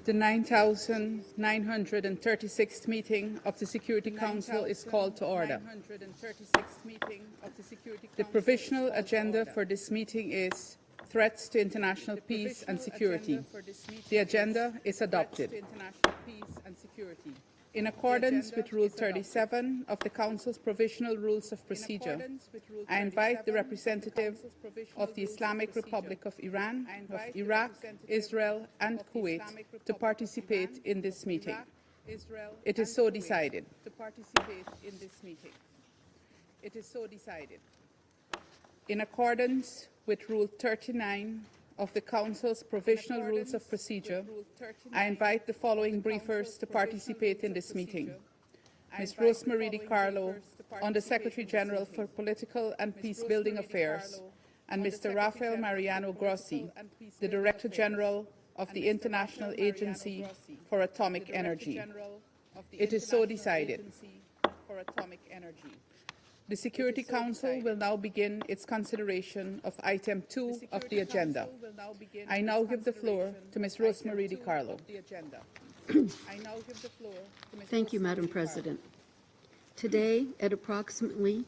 The 9,936th meeting of the Security Council is called to order. The provisional agenda for this meeting is threats to international peace and security. The agenda is adopted. In accordance with Rule 37 of the Council's Provisional Rules of Procedure, I invite the representatives of the Islamic Republic of Iran, of Iraq, Israel, and Kuwait to participate in this meeting. It is so decided. In accordance with Rule 39 of the Council's Provisional Rules of Procedure, I invite the following briefers to participate in this meeting. Ms. Rosemary DiCarlo, Under Secretary General for Political and Peace-Building Affairs, and Mr. Rafael Mariano Grossi, the Director General of the International Agency for Atomic Energy. It is so decided. The Security Council will now begin its consideration of item 2 of the agenda. I now give the floor to Ms. Rosemary DiCarlo. Thank you, Madam President. Today, at approximately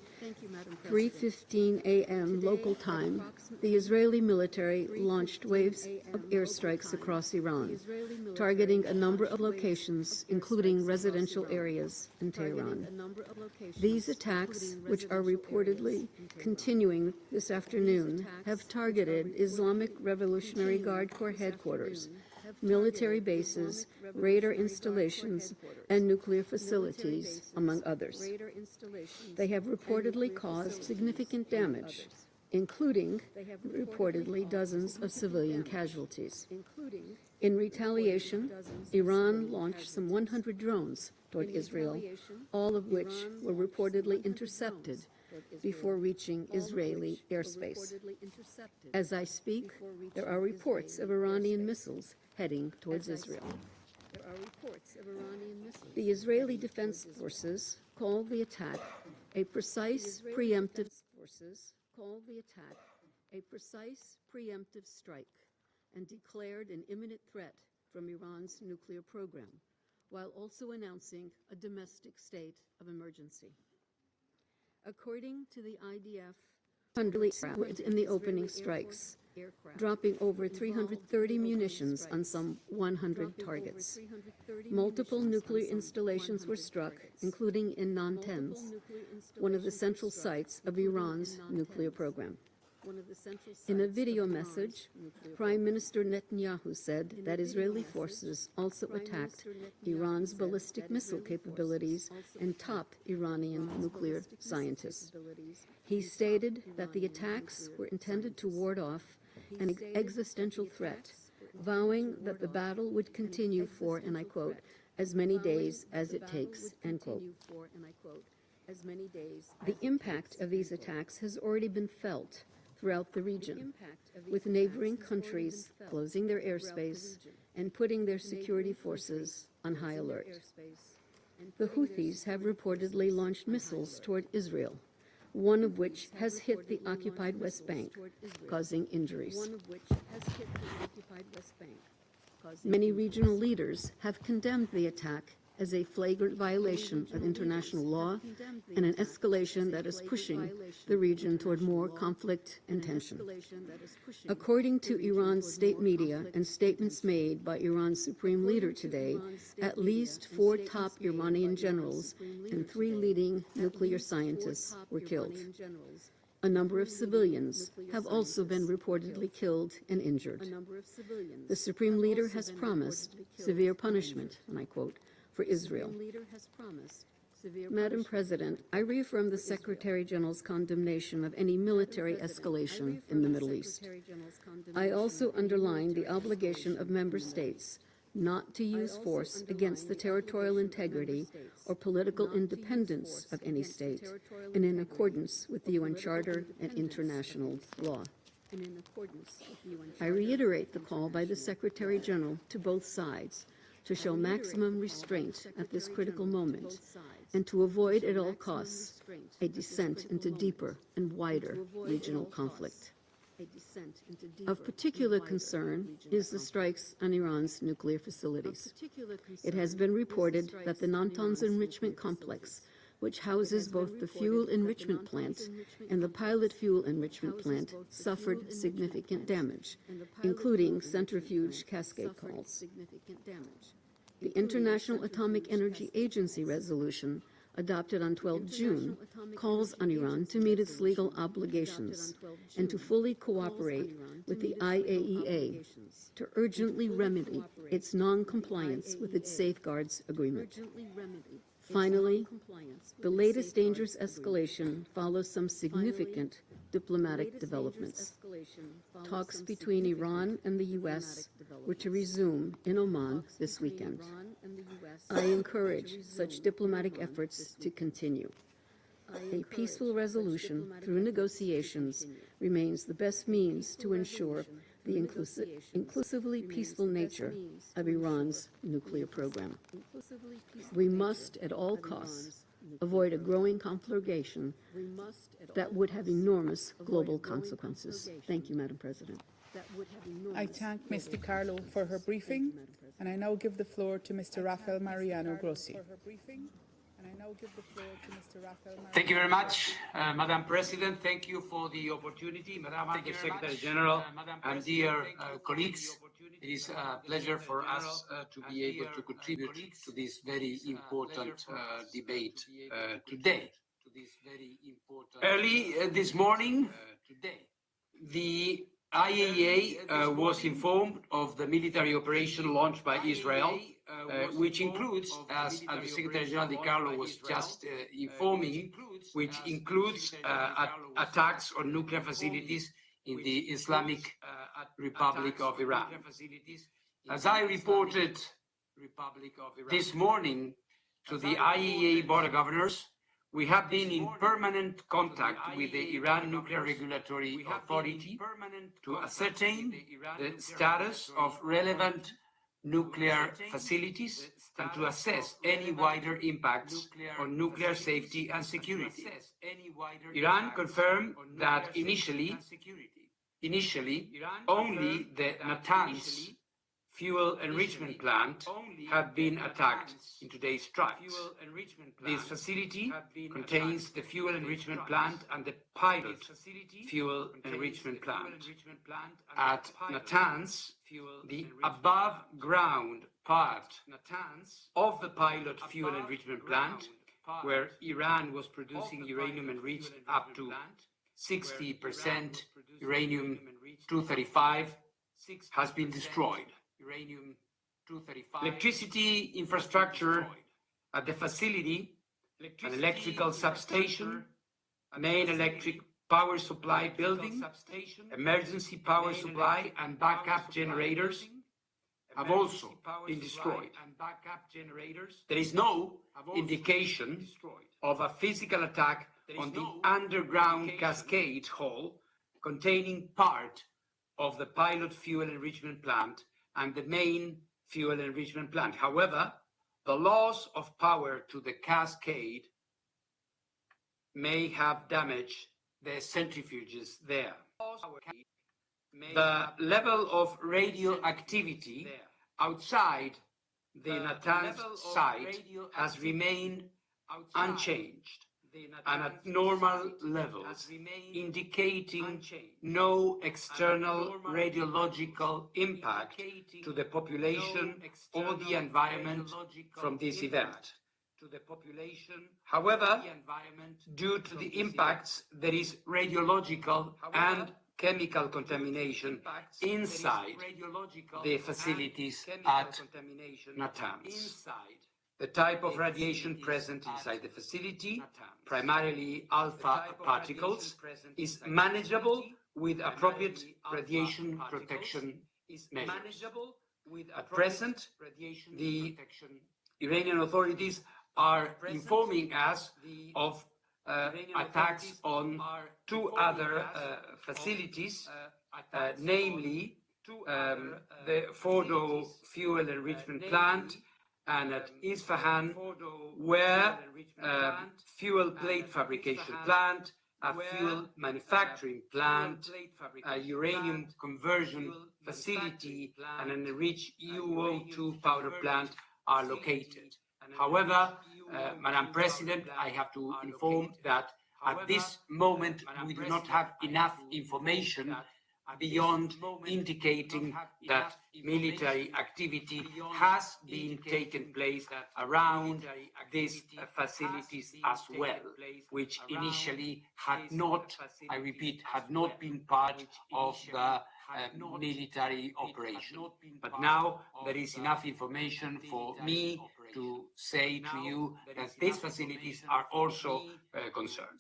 3:15 a.m. local time, the Israeli military launched waves of airstrikes across Iran, targeting a number of locations, including residential areas in Tehran. These attacks, which are reportedly continuing this afternoon, have targeted Islamic Revolutionary Guard Corps headquarters, military bases, radar installations, and nuclear facilities, among others. They have reportedly caused significant damage, including reportedly dozens of civilian casualties. In retaliation, Iran launched some 100 drones toward Israel, all of which were reportedly intercepted before reaching Israeli airspace. As I speak, there are reports of Iranian missiles heading towards Israel. The Israeli Defense Forces call the attack a precise preemptive strike and declared an imminent threat from Iran's nuclear program, while also announcing a domestic state of emergency. According to the IDF, hundreds in the opening strikes, dropping over 330 munitions on some 100 targets. Multiple nuclear installations were struck, including in Natanz, one of the central sites of Iran's nuclear program. In a video message, Prime Minister Netanyahu said that Israeli forces also attacked Iran's ballistic missile capabilities and top Iranian nuclear scientists. He stated that the attacks were intended to ward off an existential threat, vowing that the battle would continue for, and I quote, as many days as it takes, end quote. The impact of these attacks has already been felt throughout the region, with neighboring countries closing their airspace and putting their security forces on high alert. The Houthis have reportedly launched missiles toward Israel, one of which has hit the occupied West Bank, causing injuries. Many regional leaders have condemned the attack as a flagrant violation of international law and an escalation that is pushing the region toward more conflict and tension. According to Iran's state media and statements made by Iran's supreme leader today, at least 4 top Iranian generals and 3 leading nuclear scientists were killed. A number of civilians have also been reportedly killed and injured. The supreme leader has promised severe punishment, and I quote, for Israel. Madam President, I reaffirm the Secretary General's condemnation of any military escalation in the Middle East. I also underline the obligation of member states not to use force against the territorial integrity or political independence of any state, and in accordance with the UN Charter and international law. I reiterate the call by the Secretary General to both sides to show maximum restraint at this critical moment and to avoid at all costs a descent into deeper and wider regional conflict. Of particular concern is the strikes on Iran's nuclear facilities. It has been reported that the Natanz enrichment complex, which houses both the fuel enrichment plant and the pilot fuel enrichment plant, suffered significant damage, including centrifuge cascade calls. The International Atomic Energy Agency resolution, adopted on 12 June, calls on Iran to meet its legal obligations and to fully cooperate with the IAEA to urgently remedy its non-compliance with its safeguards agreement. Finally, the latest dangerous escalation follows some significant diplomatic developments. Talks between Iran and the U.S. were to resume in Oman this weekend. I encourage such diplomatic efforts to continue. A peaceful resolution through negotiations remains the best means to ensure the inclusively peaceful nature of Iran's nuclear program. We must, at all costs, avoid a growing conflagration that would have enormous global consequences. Thank you, Madam President. I thank Ms. DiCarlo for her briefing, and I now give the floor to Mr. Rafael Mariano Grossi. Thank you very much, Madam President. Thank you for the opportunity, Madam Secretary General and dear colleagues. It is a pleasure for us to be able to contribute to this very important debate today. Early this morning, the IAEA was informed of the military operation launched by Israel, which includes, as the Secretary General DiCarlo was just informing, which includes attacks on nuclear facilities in the Islamic Republic of Iran. As I reported this morning to the IAEA Board of Governors, We have been in permanent contact with the Iran Nuclear Regulatory Authority to ascertain the status of relevant nuclear facilities and to assess any wider impacts on nuclear safety and security. Iran confirmed that initially only the Natanz fuel enrichment plant had been attacked in today's strikes. This facility contains the fuel enrichment plant and the pilot fuel enrichment plant. At Natanz, the above-ground part of the pilot fuel enrichment plant, where Iran was producing uranium enriched up to 60% uranium-235, has been destroyed. Electricity infrastructure at the facility, an electrical substation, main electric power supply building, emergency power supply and backup generators have also been destroyed. There is no indication of a physical attack on the underground cascade hall containing part of the pilot fuel enrichment plant and the main fuel enrichment plant. However, the loss of power to the cascade may have damaged the centrifuges there. The level of radioactivity outside the Natanz site has remained unchanged and at normal levels, indicating no external radiological impact to the population or the environment from this event. However, due to the impacts, there is radiological and chemical contamination inside the facilities at Natanz. The type of radiation present inside the facility, primarily alpha particles, is manageable with appropriate radiation protection measures. At present, the Iranian authorities are informing us of attacks on two other facilities, namely the Fordo fuel enrichment plant and at Isfahan, where fuel plate fabrication plant, a fuel manufacturing plant, a uranium conversion facility, and an enriched UO2 powder plant are located. However, Madam President, I have to inform that at this moment we do not have enough information beyond indicating that military activity has been taken place around these facilities as well, which initially had not, I repeat, had not been part of the military operation. But now there is enough information for me to say to you that these facilities are also concerned.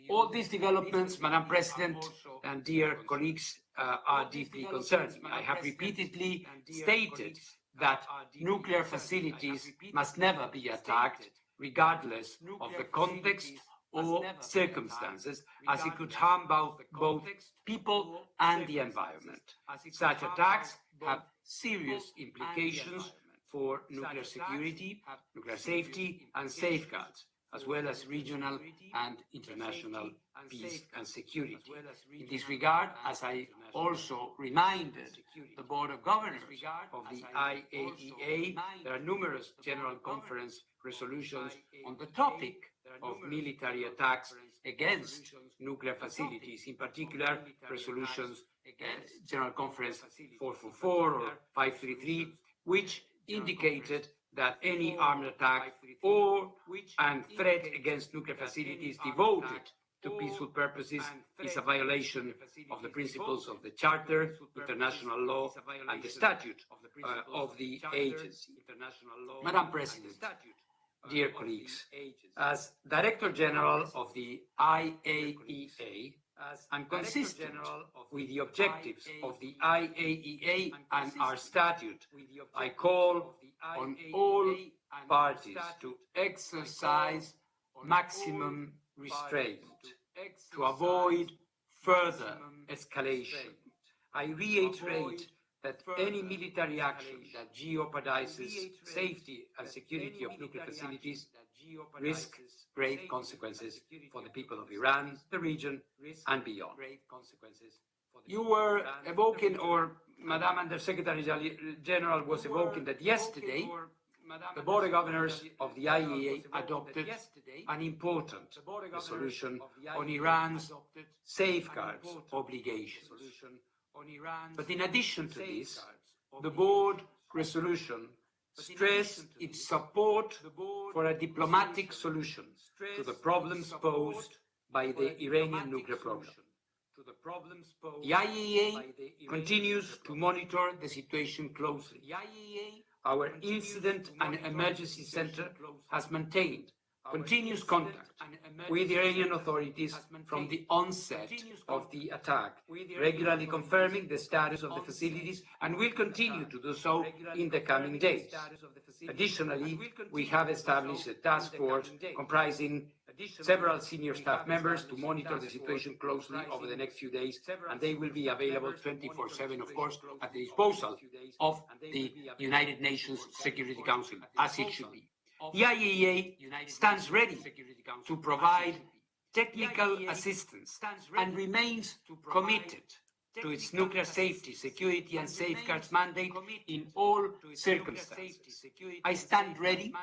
All these developments, Madam President and dear colleagues, are deeply concerning. I have repeatedly stated that nuclear facilities must never be attacked, regardless of the context or circumstances, as it could harm both people and the environment. Such attacks have serious implications for nuclear security, nuclear safety and safeguards, as well as regional and international peace and security. In this regard, as I also reminded the Board of Governors of the IAEA, there are numerous General Conference resolutions on the topic of military attacks against nuclear facilities, in particular resolutions General Conference 444 or 533, which indicated that any armed attack or and threat against nuclear facilities devoted to peaceful purposes is a violation of the principles of the Charter, international law, and the statute of the agency. Madam President, dear colleagues, as Director General of the IAEA, and consistent with the objectives of the IAEA and our statute, I call on all parties to exercise maximum restraint to avoid further escalation. I reiterate that any military action that jeopardizes safety and security of nuclear facilities risks grave consequences for the people of Iran, the region, and beyond. You were evoking, or Madam Undersecretary General was evoking, that yesterday the Board of Governors of the IAEA adopted an important resolution on Iran's safeguards obligations. But in addition to this, the Board resolution stressed its support for a diplomatic solution to the problems posed by the Iranian nuclear program. The IAEA continues to monitor the situation closely. Our Incident and Emergency Center has maintained continuous contact with the Iranian authorities from the onset of the attack, regularly confirming the status of the facilities, and will continue to do so in the coming days. Additionally, we have established a task force comprising several senior staff members to monitor the situation closely over the next few days, and they will be available 24/7, of course, at the disposal of the United Nations Security Council, as it should be. The IAEA stands ready to provide technical assistance and remains committed to its nuclear safety, security, and safeguards mandate in all circumstances. I stand ready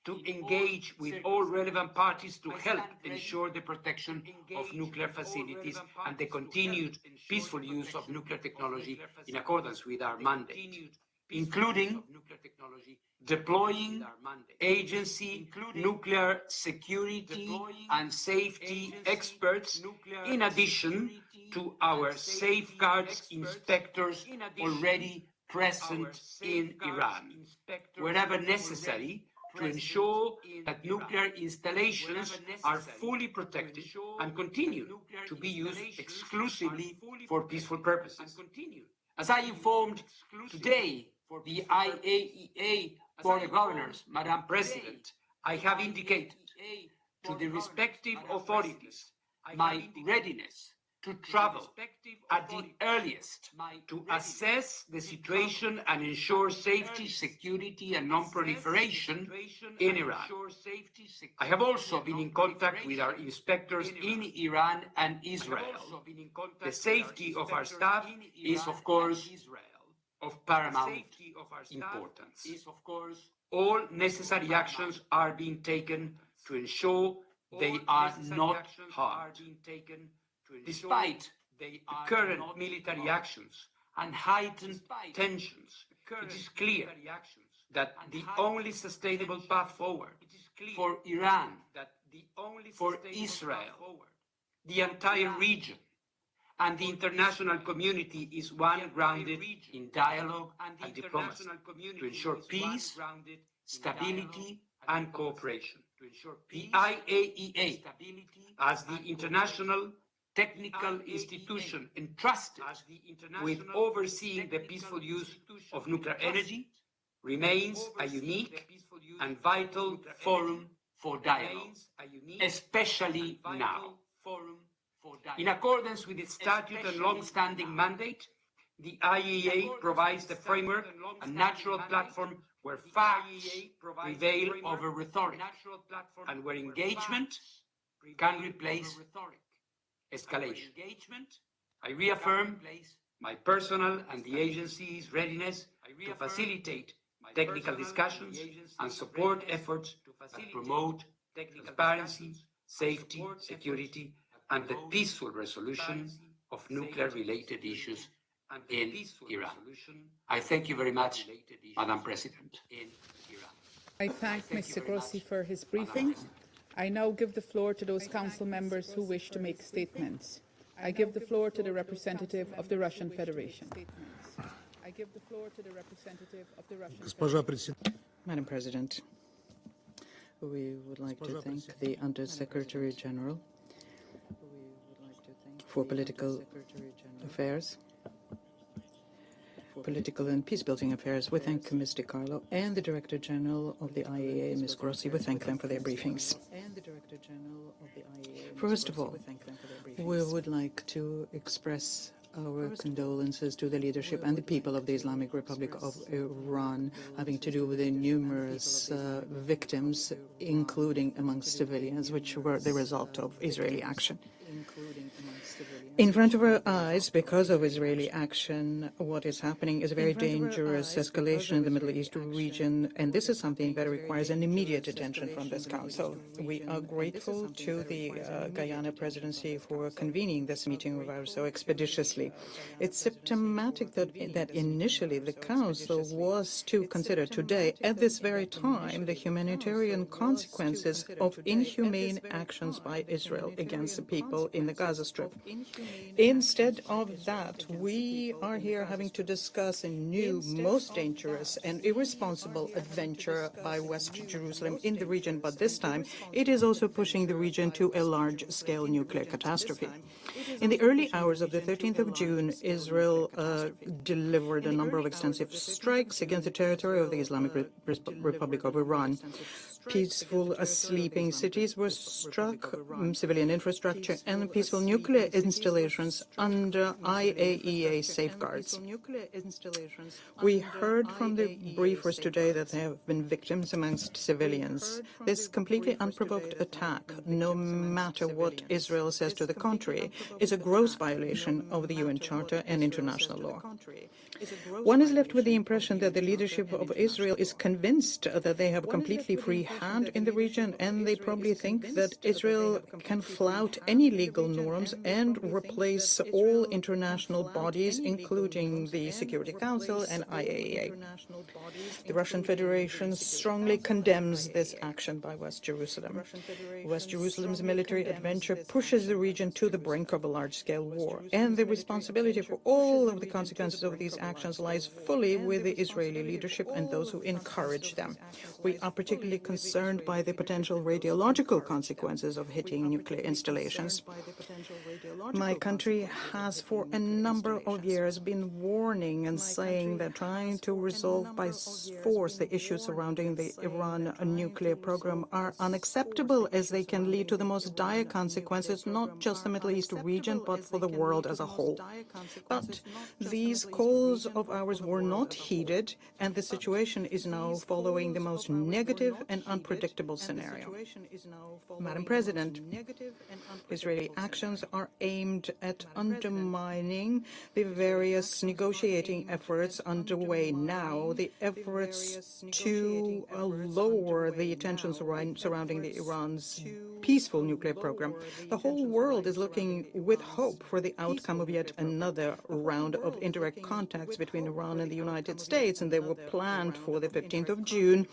to engage with all relevant parties to help ensure the protection of nuclear facilities and the continued peaceful use of nuclear technology in accordance with our mandate, including deploying agency nuclear security and safety experts, in addition to our safeguards inspectors already present in Iran, wherever necessary, to ensure that nuclear installations are fully protected and continue to be used exclusively for peaceful purposes. As I informed today the IAEA Board of Governors, Madam President, I have indicated to the respective authorities my readiness to travel at the earliest to assess the situation and ensure safety, security, and non-proliferation in Iran. I have also been in contact with our inspectors in Iran and Israel. The safety of our staff is, of course, of paramount importance. All necessary actions are being taken to ensure they are not harmed. Despite the current military actions and heightened tensions, it is clear that the only sustainable path forward for Iran, for Israel, the entire region, and the international community is one grounded in dialogue and diplomacy to ensure peace, stability, and cooperation. The IAEA, as the international technical institution entrusted with overseeing the peaceful use of nuclear energy, remains a unique and vital forum for dialogue, especially now. In accordance with its statute and long-standing mandate, the IAEA provides the framework and natural platform where facts prevail over rhetoric, and where engagement can replace escalation. I reaffirm my personal and the agency's readiness to facilitate technical discussions and support efforts that promote transparency, safety, security, and the peaceful resolution of nuclear-related issues in Iran. I thank you very much, Madam President. I thank Mr. Grossi for his briefing. I now give the floor to those council members who wish to make statements. I give the floor to the representative of the Russian Federation. Madam President, we would like to thank the Under-Secretary General for Political Affairs Political and Peacebuilding Affairs. We thank Ms. DiCarlo and the Director General of the IAA, Ms. Grossi. We thank them for their briefings. First of all, we would like to express our condolences to the leadership and the people of the Islamic Republic of Iran, having to do with the numerous victims, including amongst civilians, which were the result of Israeli action. In front of our eyes, because of Israeli action, what is happening is a very dangerous escalation in the Middle East region, and this is something that requires an immediate attention from this Council. We are grateful to the Guyana Presidency for convening this meeting of ours so expeditiously. It's symptomatic that initially the Council was to consider today, at this very time, the humanitarian consequences of inhumane actions by Israel against the people in the Gaza Strip. Instead of that, we are here having to discuss a new, most dangerous and irresponsible adventure by West Jerusalem in the region, but this time it is also pushing the region to a large-scale nuclear catastrophe. In the early hours of the 13th of June, Israel delivered a number of extensive strikes against the territory of the Islamic Republic of Iran. Peaceful sleeping cities were struck, civilian infrastructure, and peaceful nuclear installations under IAEA safeguards. We heard from the briefers today that there have been victims amongst civilians. This completely unprovoked attack, no matter what Israel says to the contrary, is a gross violation of the UN Charter and international law. One is left with the impression that the leadership of Israel is convinced that they have a completely free hand in the region, and they probably think that Israel can flout any legal norms and replace all international bodies, including the Security Council and IAEA. The Russian Federation strongly condemns this action by West Jerusalem. West Jerusalem's military adventure pushes the region to the brink of a large-scale war, and the responsibility for all of the consequences of these actions lies fully with the Israeli leadership and those who encourage them. We are particularly concerned by the potential radiological consequences of hitting nuclear installations. My country has for a number of years been warning and saying that trying to resolve by force the issues surrounding the Iran nuclear program are unacceptable, as they can lead to the most dire consequences, not just the Middle East region, but for the world as a whole. But these calls of ours were not heeded, and the situation is now following the most negative and unpredictable scenario. Madam President, Israeli actions are aimed at undermining the various negotiating efforts underway now, the efforts to lower the tensions surrounding Iran's peaceful nuclear program. The whole world is looking with hope for the outcome of yet another round of indirect contacts between Iran and the United States, and they were planned for the 15th of June.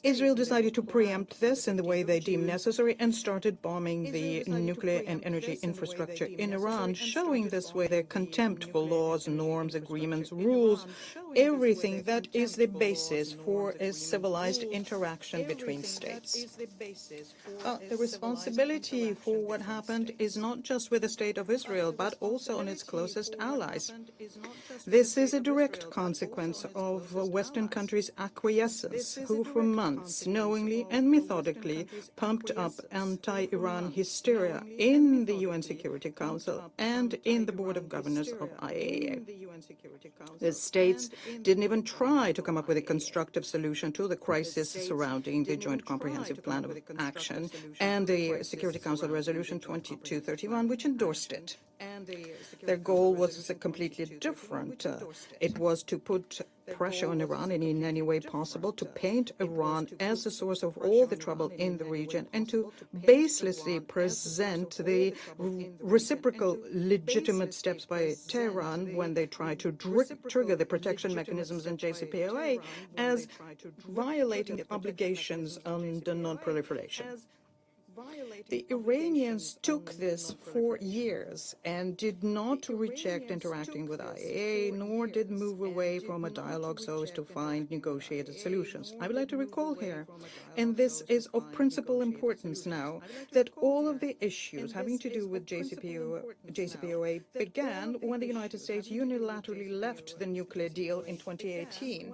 Israel decided to preempt this in the way they deemed necessary and started bombing the nuclear and energy infrastructure in Iran, showing this way their contempt for laws, norms, agreements, rules, everything that is the basis for a civilized interaction between states. The responsibility for what happened is not just with the State of Israel, but also on its closest allies. This is a direct consequence of Western countries' acquiescence, who for months knowingly and methodically pumped up anti-Iran hysteria in the UN Security Council and in the Board of Governors of IAEA. The states didn't even try to come up with a constructive solution to the crisis surrounding the Joint Comprehensive Plan of Action and the Security Council Resolution 2231, which endorsed it. Their goal was completely different. It was to put pressure on Iran in any way possible, to paint Iran as the source of all the trouble in the region, and to baselessly present the reciprocal legitimate steps by Tehran when they try to trigger the protection mechanisms in JCPOA as violating obligations under non-proliferation. The Iranians took this for years and did not reject interacting with IAEA, nor did move away from a dialogue so as to find negotiated solutions. I would like to recall here, and this is of principal importance now, that all of the issues having to do with JCPOA began when the United States unilaterally left the nuclear deal in 2018,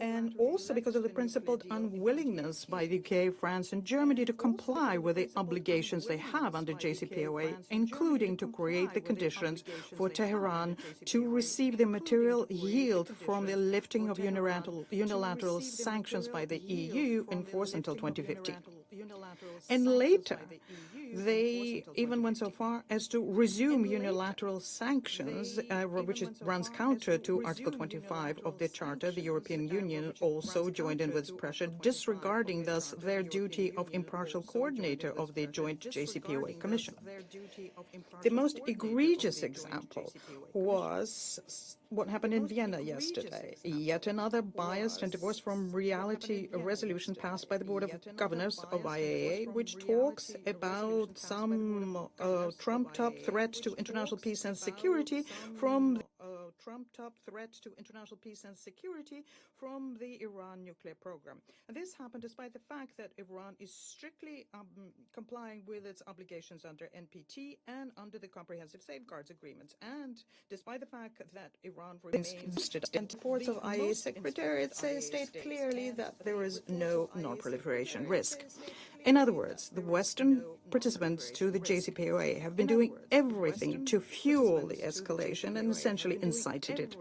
and also because of the principled unwillingness by the UK, France, and Germany to comply with the obligations they have under JCPOA, including to create the conditions for Tehran to receive the material yield from the lifting of unilateral sanctions by the EU in force until 2015. And later, they even went so far as to resume unilateral sanctions, which runs counter to Article 25 of the Charter. The European Union also joined in with pressure, disregarding thus their duty of impartial coordinator of the joint JCPOA Commission. The most egregious example was what happened in Vienna yesterday. Yet another biased and divorced from reality resolution passed by the Board of Governors of IAEA, which talks about some trumped-up threat to international peace and security from the Iran nuclear program. And this happened despite the fact that Iran is strictly complying with its obligations under NPT and under the Comprehensive Safeguards Agreement, and despite the fact that Iran remains and reports of IAEA Secretariat state clearly that there is no non-proliferation risk. In other words, the Western participants to the JCPOA have been doing everything to fuel the escalation and essentially incited it.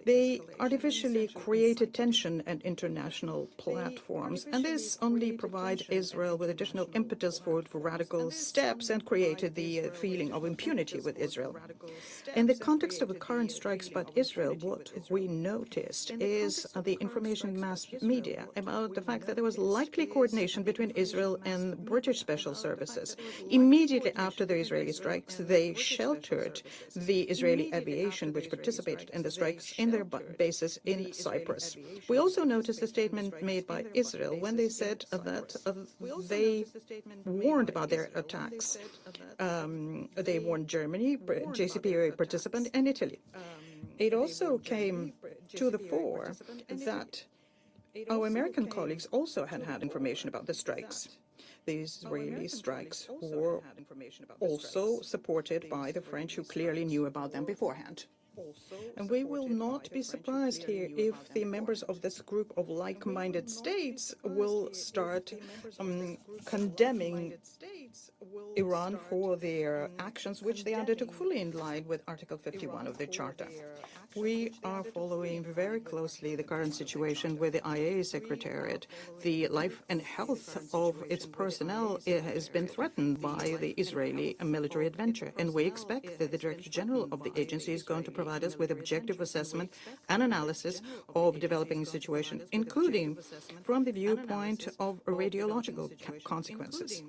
They artificially created tension and international platforms, and this only provided Israel with additional impetus for radical steps and created the feeling of impunity with Israel. In the context of the current strikes by Israel, what we noticed is the information mass media about the fact that there was likely coordination between Israel and British special services. Immediately after the Israeli strikes, they sheltered the Israeli aviation which participated in the strikes in their bases in Cyprus. We also noticed a statement made by Israel when they said that they warned about their attacks. They warned Germany, JCPOA participant, and Italy. It also came to the fore that our American colleagues also had information about the strikes. The Israeli strikes were also supported by the French, who clearly knew about them beforehand. And we will not be surprised here if the members of this group of like-minded states will start condemning Iran for their actions, which they undertook fully in line with Article 51 of the Charter. We are following very closely the current situation with the IAEA Secretariat. The life and health of its personnel has been threatened by the Israeli military adventure, and we expect that the Director General of the agency is going to provide us with objective assessment and analysis of developing situation, including from the viewpoint of radiological consequences.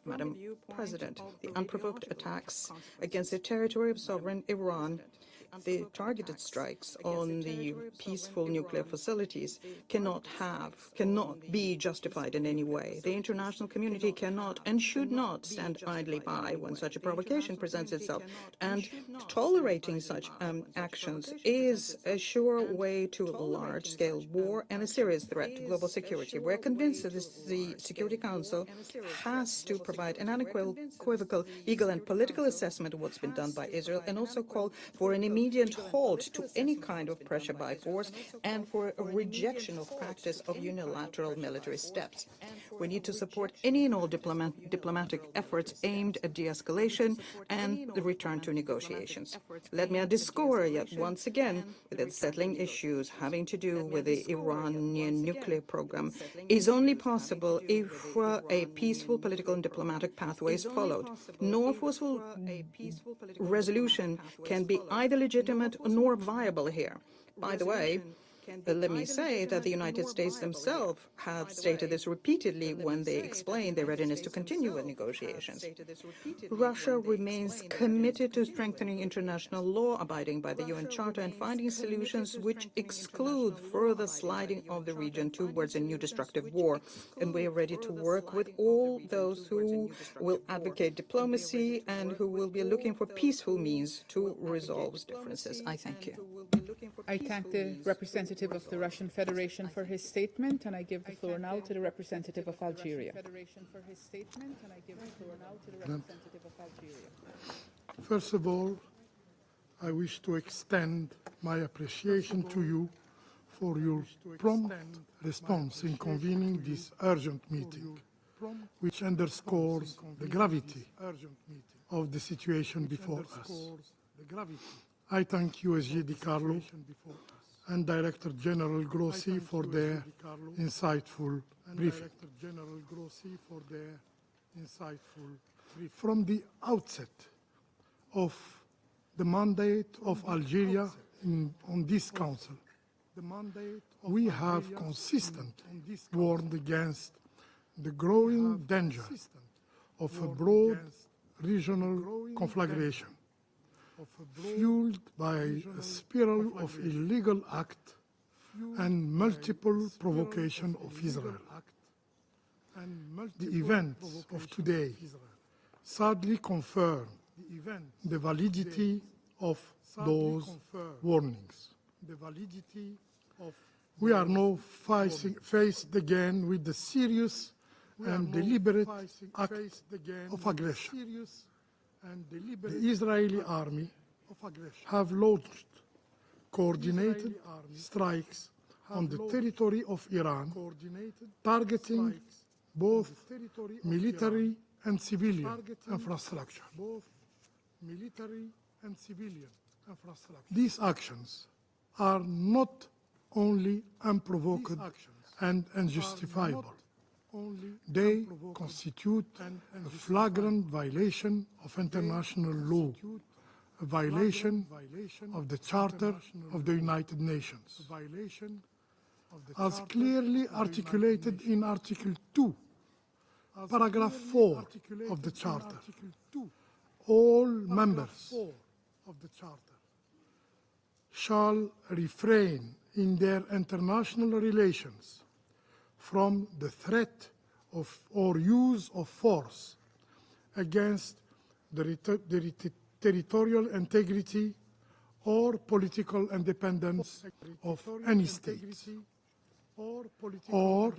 Madam President, the unprovoked attacks against the territory of sovereign Iran, the targeted strikes on the peaceful nuclear facilities cannot be justified in any way. The international community cannot and should not stand idly by when such a provocation presents itself, and tolerating such actions is a sure way to a large-scale war and a serious threat to global security. We're convinced that the Security Council has to provide an unequivocal legal and political assessment of what's been done by Israel, and also call for an immediate halt to any kind of pressure by force and for a rejection of practice of unilateral military steps. We need to support any and all diplomatic efforts aimed at de-escalation and the return to negotiations. Let me underscore yet once again that settling issues having to do with the Iranian nuclear program is only possible if a peaceful political and diplomatic pathway is followed. No forceful resolution can be either legitimate nor viable here. By the way, Let me say that the United States themselves have stated this repeatedly when they explained their readiness to continue with negotiations. Russia remains committed to strengthening international law, abiding by the UN Charter, and finding solutions which exclude further sliding of the region towards a new destructive war. And we are ready to work with all those who will advocate diplomacy and who will be looking for peaceful means to resolve differences. I thank you. I thank the representative of the Russian Federation for his statement, and I give the floor now to the representative of Algeria. First of all, I wish to extend my appreciation to you for your prompt response in convening this urgent meeting, which underscores the gravity of the situation before us. I thank USG DiCarlo and Director General Grossi for their insightful briefing. From the outset of the mandate of Algeria on this Council, we have consistently warned against the growing danger of a broad regional conflagration, fueled by a spiral of illegal acts and multiple provocation of Israel. The events of today sadly confirm the validity of those warnings. We are now faced again with the serious and deliberate act of aggression. The Israeli army have launched coordinated strikes on the territory of Iran, targeting both military and civilian infrastructure. These actions are not only unprovoked and unjustifiable. They constitute a flagrant violation of international law, a violation of the Charter of the United Nations. As clearly articulated in Article 2, Paragraph 4 of the Charter, all members of the Charter shall refrain in their international relations from the threat of or use of force against the territorial integrity or political independence of any state, or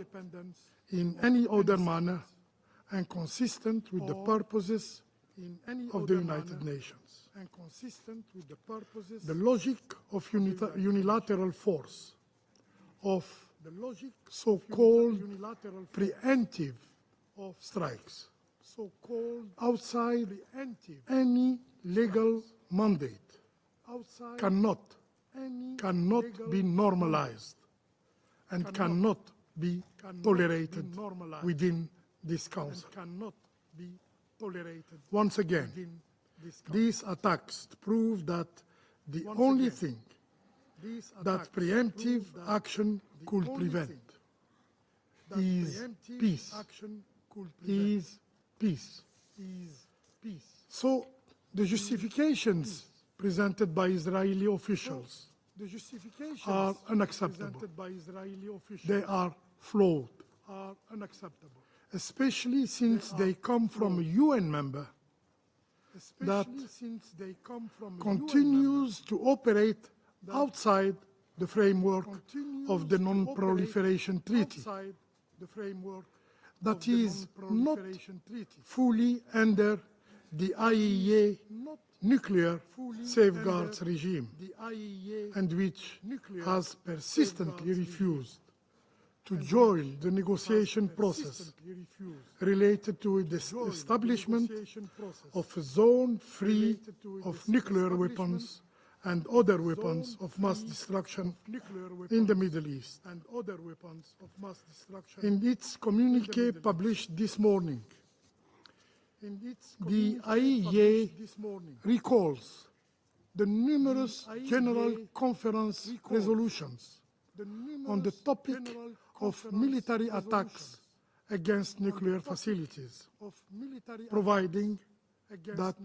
in any other manner and consistent with the purposes of the United Nations. The logic of unilateral force, of so-called preemptive strikes, outside any legal mandate, cannot be normalized and cannot be tolerated within this Council. Once again, these attacks prove that the only thing that preemptive action could prevent is peace. So the justifications presented by Israeli officials are unacceptable. They are flawed, especially since they come from a UN member that continues to operate outside the framework of the Non-Proliferation Treaty, that is not fully under the IAEA nuclear safeguards regime, and which has persistently refused to join the negotiation process related to the establishment of a zone free of nuclear weapons and other weapons of mass destruction in the Middle East. In its communiqué published this morning, the IAEA recalls the numerous General Conference resolutions on the topic of military attacks against nuclear facilities, providing that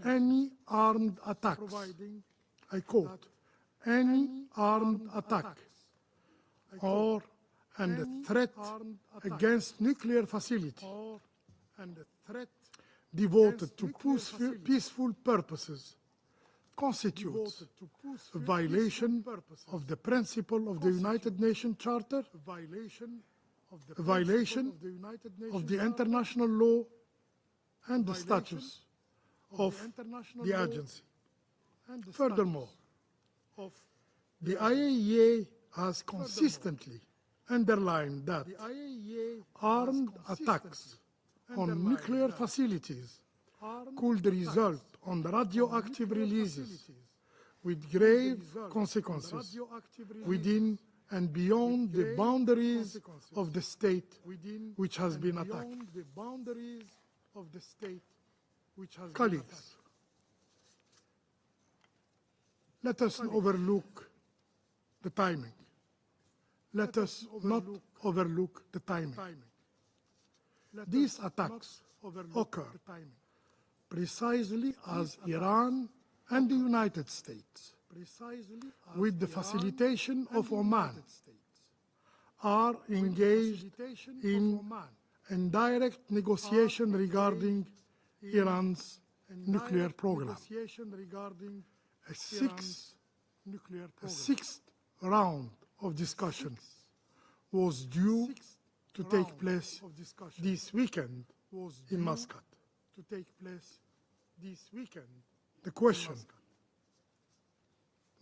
any armed attacks, I quote, any armed attack or and a threat against nuclear facility devoted to peaceful purposes constitutes a violation of the principle of the United Nations Charter, a violation of the international law and the statutes of the agency. Furthermore, the IAEA has consistently underlined that armed attacks on nuclear facilities could result on radioactive releases with grave consequences within and beyond the boundaries of the state which has been attacked. Colleagues, let us not overlook the timing. Let us not overlook the timing. These attacks occur precisely as Iran and the United States, with the facilitation of Oman, are engaged in indirect negotiation regarding Iran's nuclear program. A sixth round of discussions was due to take place this weekend in Muscat. The question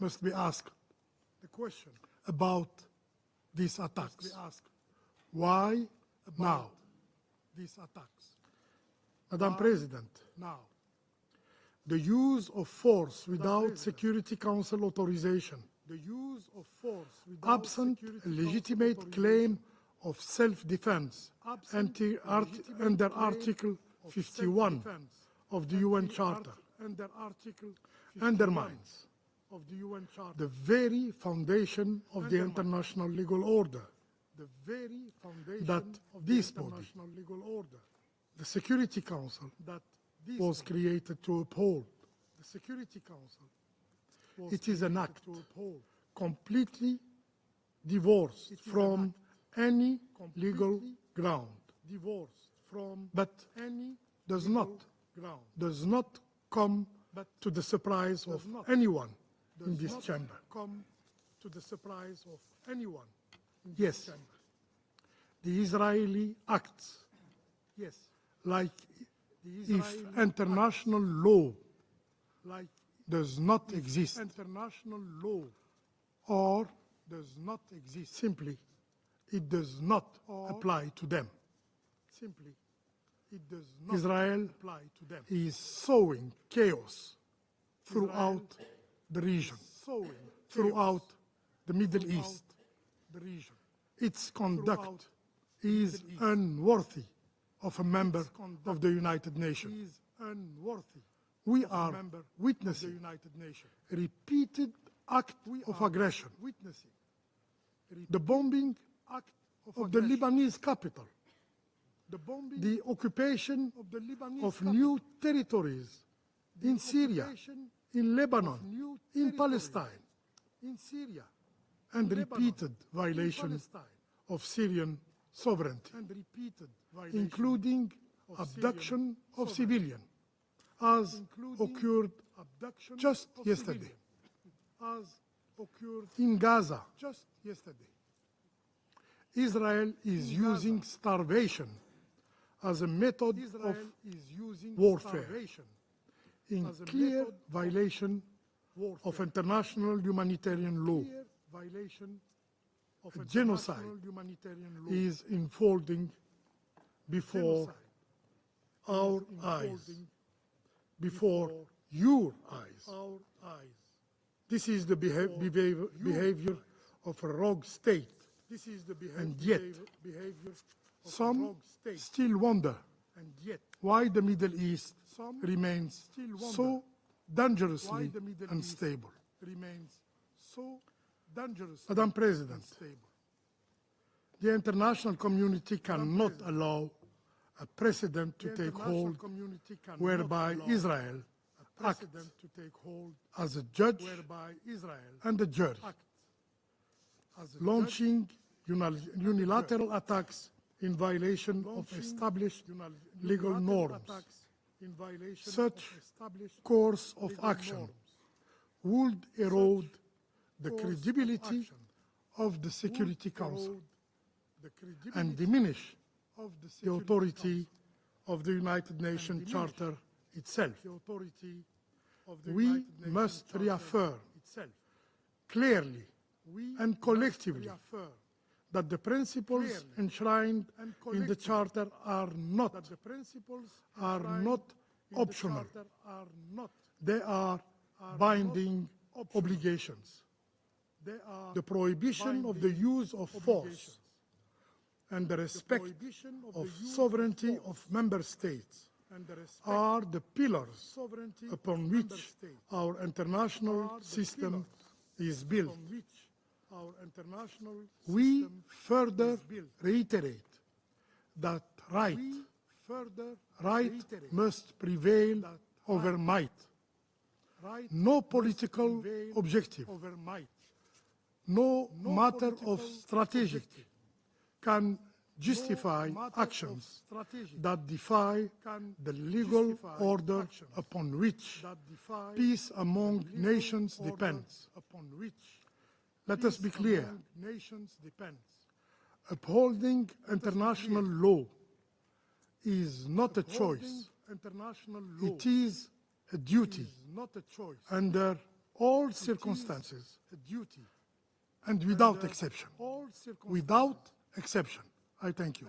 must be asked about these attacks. Why now? Madam President, the use of force without Security Council authorization, absent a legitimate claim of self-defense under Article 51 of the UN Charter, undermines the very foundation of the international legal order that this body, the Security Council, was created to uphold. It is an act completely divorced from any legal ground, but does not come to the surprise of anyone in this chamber. Yes, the Israeli acts like if international law does not exist, or simply it does not apply to them. Israel is sowing chaos throughout the region, throughout the Middle East. Its conduct is unworthy of a member of the United Nations. We are witnessing repeated acts of aggression. The bombing of the Lebanese capital, the occupation of new territories in Syria, in Lebanon, in Palestine, and repeated violations of Syrian sovereignty, including abduction of civilians, as occurred just yesterday in Gaza. Israel is using starvation as a method of warfare, in clear violation of international humanitarian law. A genocide is unfolding before our eyes, before your eyes. This is the behavior of a rogue state, and yet some still wonder why the Middle East remains so dangerously unstable. Madam President, the international community cannot allow a precedent to take hold whereby Israel acts as a judge and a jury, launching unilateral attacks in violation of established legal norms. Such course of action would erode the credibility of the Security Council and diminish the authority of the United Nations Charter itself. We must reaffirm clearly and collectively that the principles enshrined in the Charter are not optional. They are binding obligations. The prohibition of the use of force and the respect of sovereignty of member states are the pillars upon which our international system is built. We further reiterate that right must prevail over might. No political objective, no matter of strategy can justify actions that defy the legal order upon which peace among nations depends. Let us be clear. Upholding international law is not a choice. It is a duty under all circumstances and without exception. Without exception. I thank you.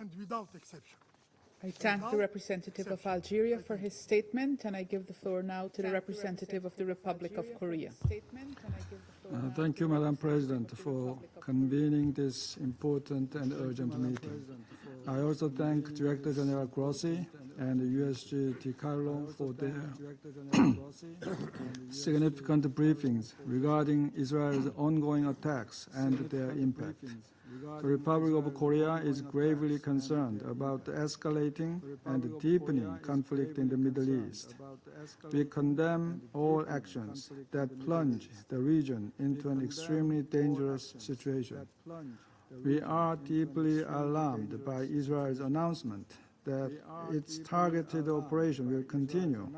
I thank the representative of Algeria for his statement, and I give the floor now to the representative of the Republic of Korea. Thank you, Madam President, for convening this important and urgent meeting. I also thank Director General Grossi and USG DiCarlo for their significant briefings regarding Israel's ongoing attacks and their impact. The Republic of Korea is gravely concerned about the escalating and deepening conflict in the Middle East. We condemn all actions that plunge the region into an extremely dangerous situation. We are deeply alarmed by Israel's announcement that its targeted operation will continue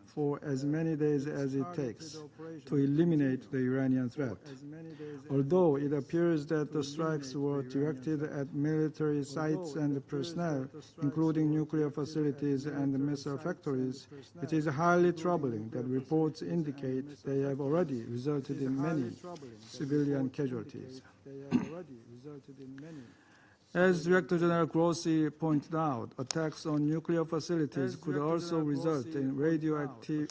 for as many days as it takes to eliminate the Iranian threat. Although it appears that the strikes were directed at military sites and personnel, including nuclear facilities and missile factories, it is highly troubling that reports indicate they have already resulted in many civilian casualties. As Director General Grossi pointed out, attacks on nuclear facilities could also result in radioactive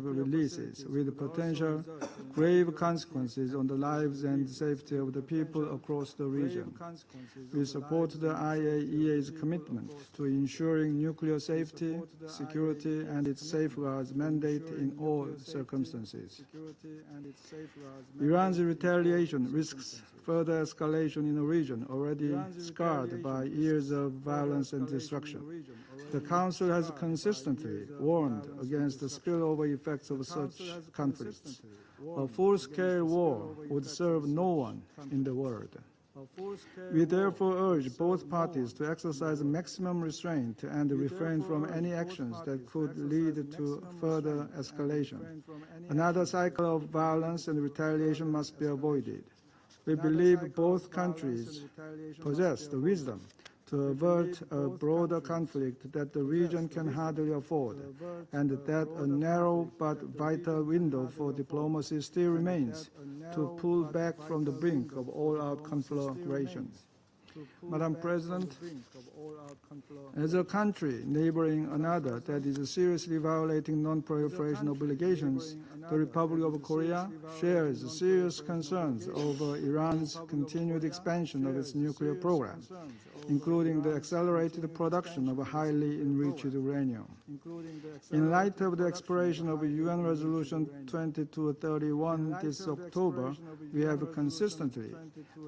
releases with potential grave consequences on the lives and safety of the people across the region. We support the IAEA's commitment to ensuring nuclear safety, security, and its safeguards mandate in all circumstances. Iran's retaliation risks further escalation in a region already scarred by years of violence and destruction. The Council has consistently warned against the spillover effects of such conflicts. A full-scale war would serve no one in the world. We therefore urge both parties to exercise maximum restraint and refrain from any actions that could lead to further escalation. Another cycle of violence and retaliation must be avoided. We believe both countries possess the wisdom to avert a broader conflict that the region can hardly afford, and that a narrow but vital window for diplomacy still remains to pull back from the brink of all-out conflagration. Madam President, as a country neighboring another that is seriously violating non-proliferation obligations, the Republic of Korea shares serious concerns over Iran's continued expansion of its nuclear program, including the accelerated production of highly enriched uranium. In light of the expiration of UN Resolution 2231 this October, we have consistently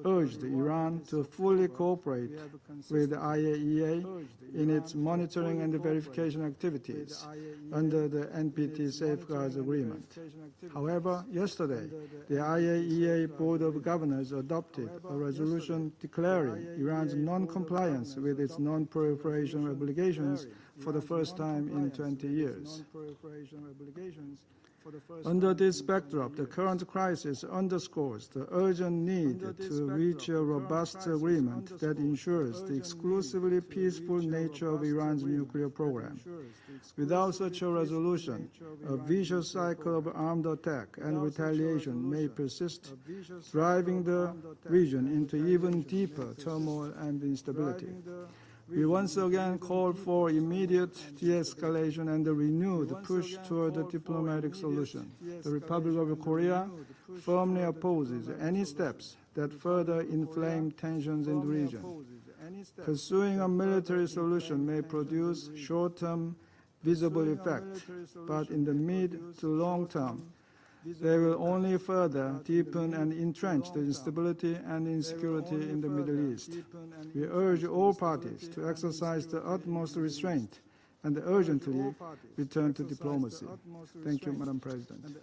urged Iran to fully cooperate with the IAEA in its monitoring and verification activities under the NPT Safeguards Agreement. However, yesterday, the IAEA Board of Governors adopted a resolution declaring Iran's non-compliance with its non-proliferation obligations for the first time in 20 years. Under this backdrop, the current crisis underscores the urgent need to reach a robust agreement that ensures the exclusively peaceful nature of Iran's nuclear program. Without such a resolution, a vicious cycle of armed attack and retaliation may persist, driving the region into even deeper turmoil and instability. We once again call for immediate de-escalation and a renewed push toward a diplomatic solution. The Republic of Korea firmly opposes any steps that further inflame tensions in the region. Pursuing a military solution may produce short-term visible effect, but in the mid to long term, they will only further deepen and entrench the instability and insecurity in the Middle East. We urge all parties to exercise the utmost restraint and urgently return to diplomacy. Thank you, Madam President.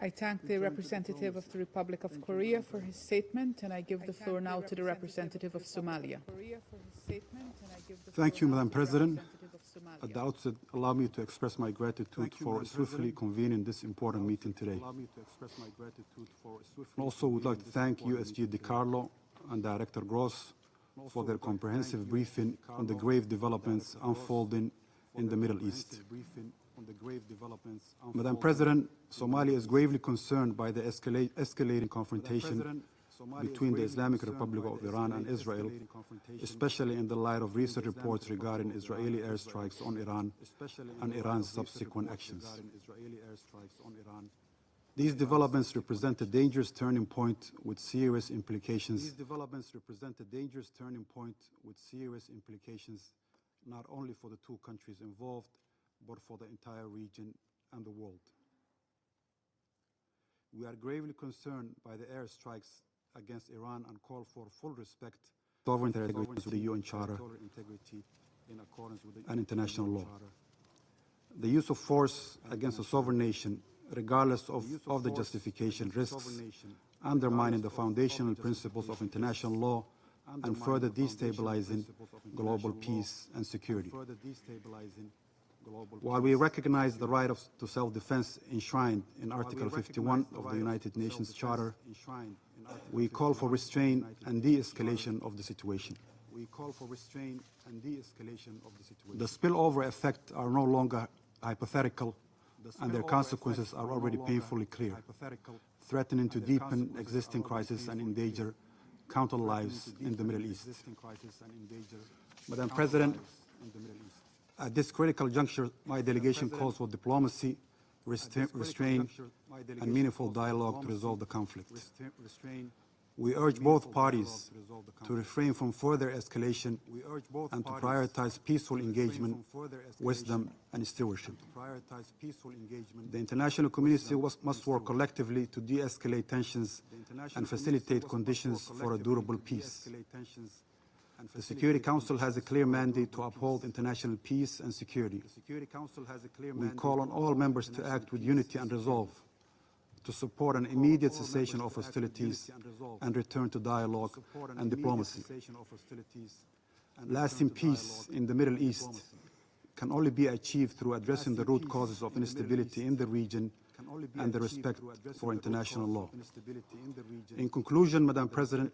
I thank the representative of the Republic of Korea for his statement, and I give the floor now to the representative of Somalia. Thank you, Madam President. At the outset, allow me to express my gratitude for swiftly convening this important meeting today. I also would like to thank USG DiCarlo and Director Gross for their comprehensive briefing on the grave developments unfolding in the Middle East. Madam President, Somalia is gravely concerned by the escalating confrontation between the Islamic Republic of Iran and Israel, especially in the light of recent reports regarding Israeli airstrikes on Iran and Iran's subsequent actions. These developments represent a dangerous turning point with serious implications. Not only for the two countries involved, but for the entire region and the world. We are gravely concerned by the airstrikes against Iran and call for full respect for sovereignty of the UN Charter and international law. The use of force against a sovereign nation, regardless of the justification, risks undermining the foundational principles of international law and further destabilizing global peace and security. While we recognize the right to self-defense enshrined in Article 51 of the United Nations Charter, we call for restraint and de-escalation of the situation. The spillover effects are no longer hypothetical, and their consequences are already painfully clear, threatening to deepen existing crises and endanger countless lives in the Middle East. Madam President, at this critical juncture, my delegation calls for diplomacy, restraint, and meaningful dialogue to resolve the conflict. We urge both parties to refrain from further escalation and to prioritize peaceful engagement, wisdom, and stewardship. The international community must work collectively to de-escalate tensions and facilitate conditions for a durable peace. The Security Council has a clear mandate to uphold international peace and security. We call on all members to act with unity and resolve, to support an immediate cessation of hostilities and return to dialogue and diplomacy. Lasting peace in the Middle East can only be achieved through addressing the root causes of instability in the region and the respect for international law. In conclusion, Madam President,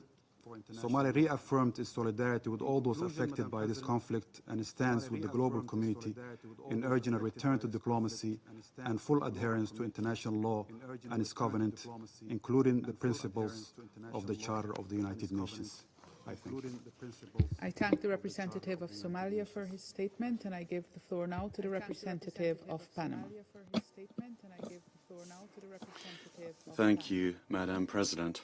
Somalia reaffirmed its solidarity with all those affected by this conflict and stands with the global community in urging a return to diplomacy and full adherence to international law and its covenant, including the principles of the Charter of the United Nations. I think. I thank the representative of Somalia for his statement, and I give the floor now to the representative of Panama. Thank you, Madam President.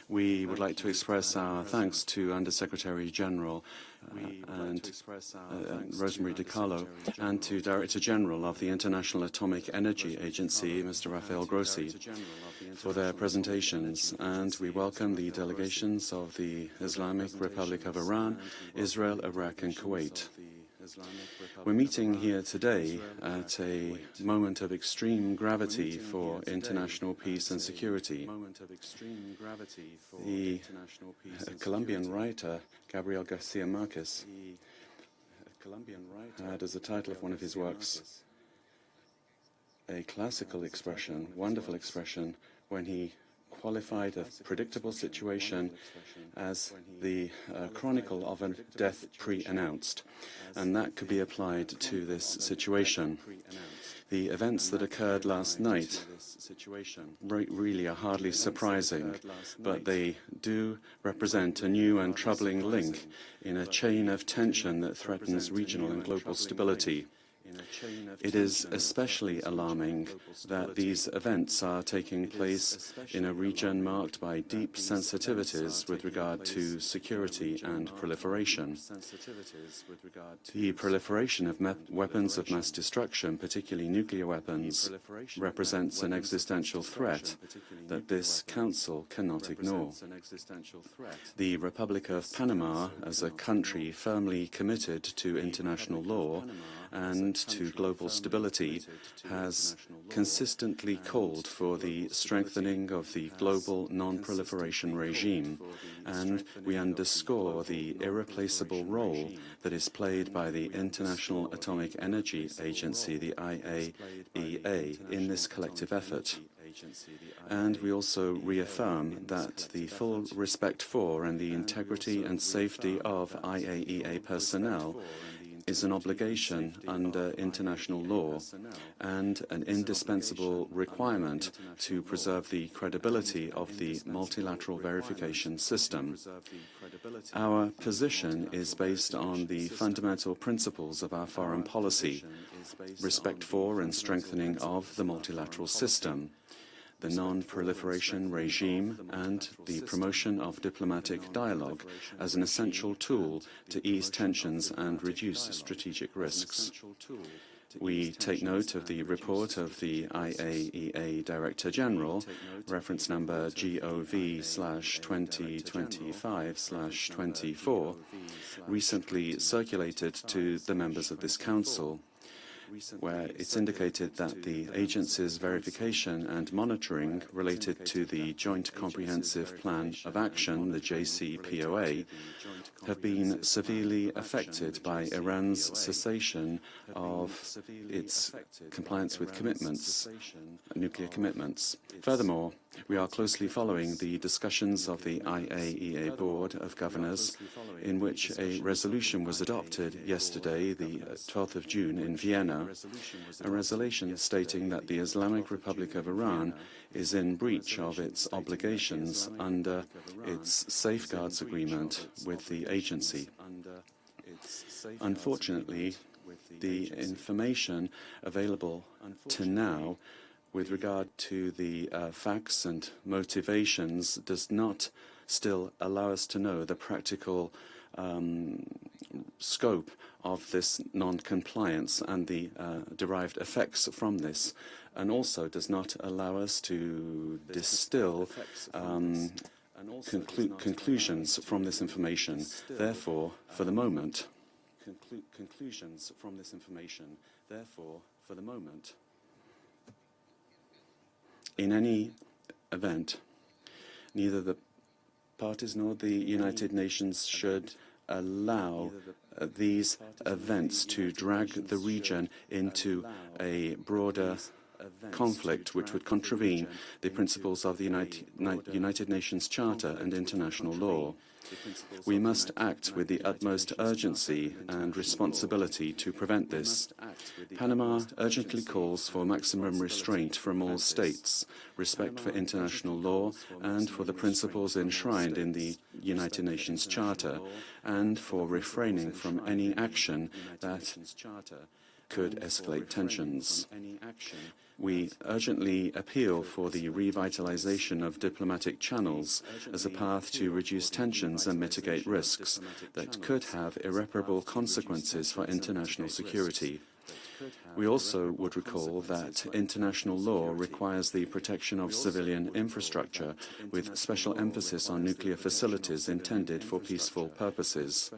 We would like to express our thanks to Undersecretary General Rosemary DiCarlo and to Director General of the International Atomic Energy Agency, Mr. Rafael Grossi, for their presentations, and we welcome the delegations of the Islamic Republic of Iran, Israel, Iraq, and Kuwait. We're meeting here today at a moment of extreme gravity for international peace and security. The Colombian writer Gabriel Garcia Marquez had as the title of one of his works a classical expression, wonderful expression, when he qualified a predictable situation as the chronicle of a death pre-announced, and that could be applied to this situation. The events that occurred last night really are hardly surprising, but they do represent a new and troubling link in a chain of tension that threatens regional and global stability. It is especially alarming that these events are taking place in a region marked by deep sensitivities with regard to security and proliferation. The proliferation of weapons of mass destruction, particularly nuclear weapons, represents an existential threat that this Council cannot ignore. The Republic of Panama, as a country firmly committed to international law and to global stability, has consistently called for the strengthening of the global non-proliferation regime, and we underscore the irreplaceable role that is played by the International Atomic Energy Agency, the IAEA, in this collective effort. And we also reaffirm that the full respect for and the integrity and safety of IAEA personnel is an obligation under international law and an indispensable requirement to preserve the credibility of the multilateral verification system. Our position is based on the fundamental principles of our foreign policy: respect for and strengthening of the multilateral system, the non-proliferation regime, and the promotion of diplomatic dialogue as an essential tool to ease tensions and reduce strategic risks. We take note of the report of the IAEA Director General, reference number GOV/2025/24, recently circulated to the members of this Council, where it's indicated that the agency's verification and monitoring related to the Joint Comprehensive Plan of Action, the JCPOA, have been severely affected by Iran's cessation of its compliance with commitments, nuclear commitments. Furthermore, we are closely following the discussions of the IAEA Board of Governors, in which a resolution was adopted yesterday, the 12th of June, in Vienna, a resolution stating that the Islamic Republic of Iran is in breach of its obligations under its safeguards agreement with the agency. Unfortunately, the information available to now with regard to the facts and motivations does not still allow us to know the practical scope of this non-compliance and the derived effects from this, and also does not allow us to distill conclusions from this information. Therefore, for the moment, in any event, neither the parties nor the United Nations should allow these events to drag the region into a broader conflict which would contravene the principles of the United Nations Charter and international law. We must act with the utmost urgency and responsibility to prevent this. Panama urgently calls for maximum restraint from all states, respect for international law and for the principles enshrined in the United Nations Charter, and for refraining from any action that could escalate tensions. We urgently appeal for the revitalization of diplomatic channels as a path to reduce tensions and mitigate risks that could have irreparable consequences for international security. We also would recall that international law requires the protection of civilian infrastructure, with special emphasis on nuclear facilities intended for peaceful purposes.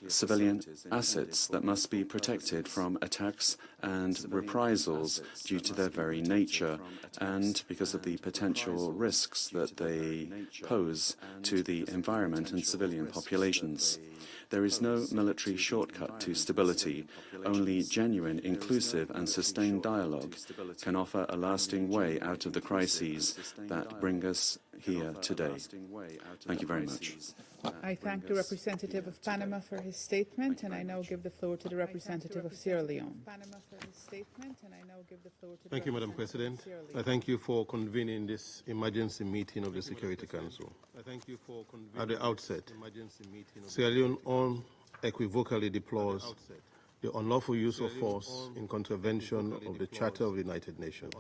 Civilian assets that must be protected from attacks and reprisals due to their very nature and because of the potential risks that they pose to the environment and civilian populations. There is no military shortcut to stability. Only genuine, inclusive and sustained dialogue can offer a lasting way out of the crises that bring us here today. Thank you very much. I thank the representative of Panama for his statement, and I now give the floor to the representative of Sierra Leone. Thank you, Madam President. I thank you for convening this emergency meeting of the Security Council. At the outset, Sierra Leone unequivocally deplores the unlawful use of force in contravention of the Charter of the United Nations.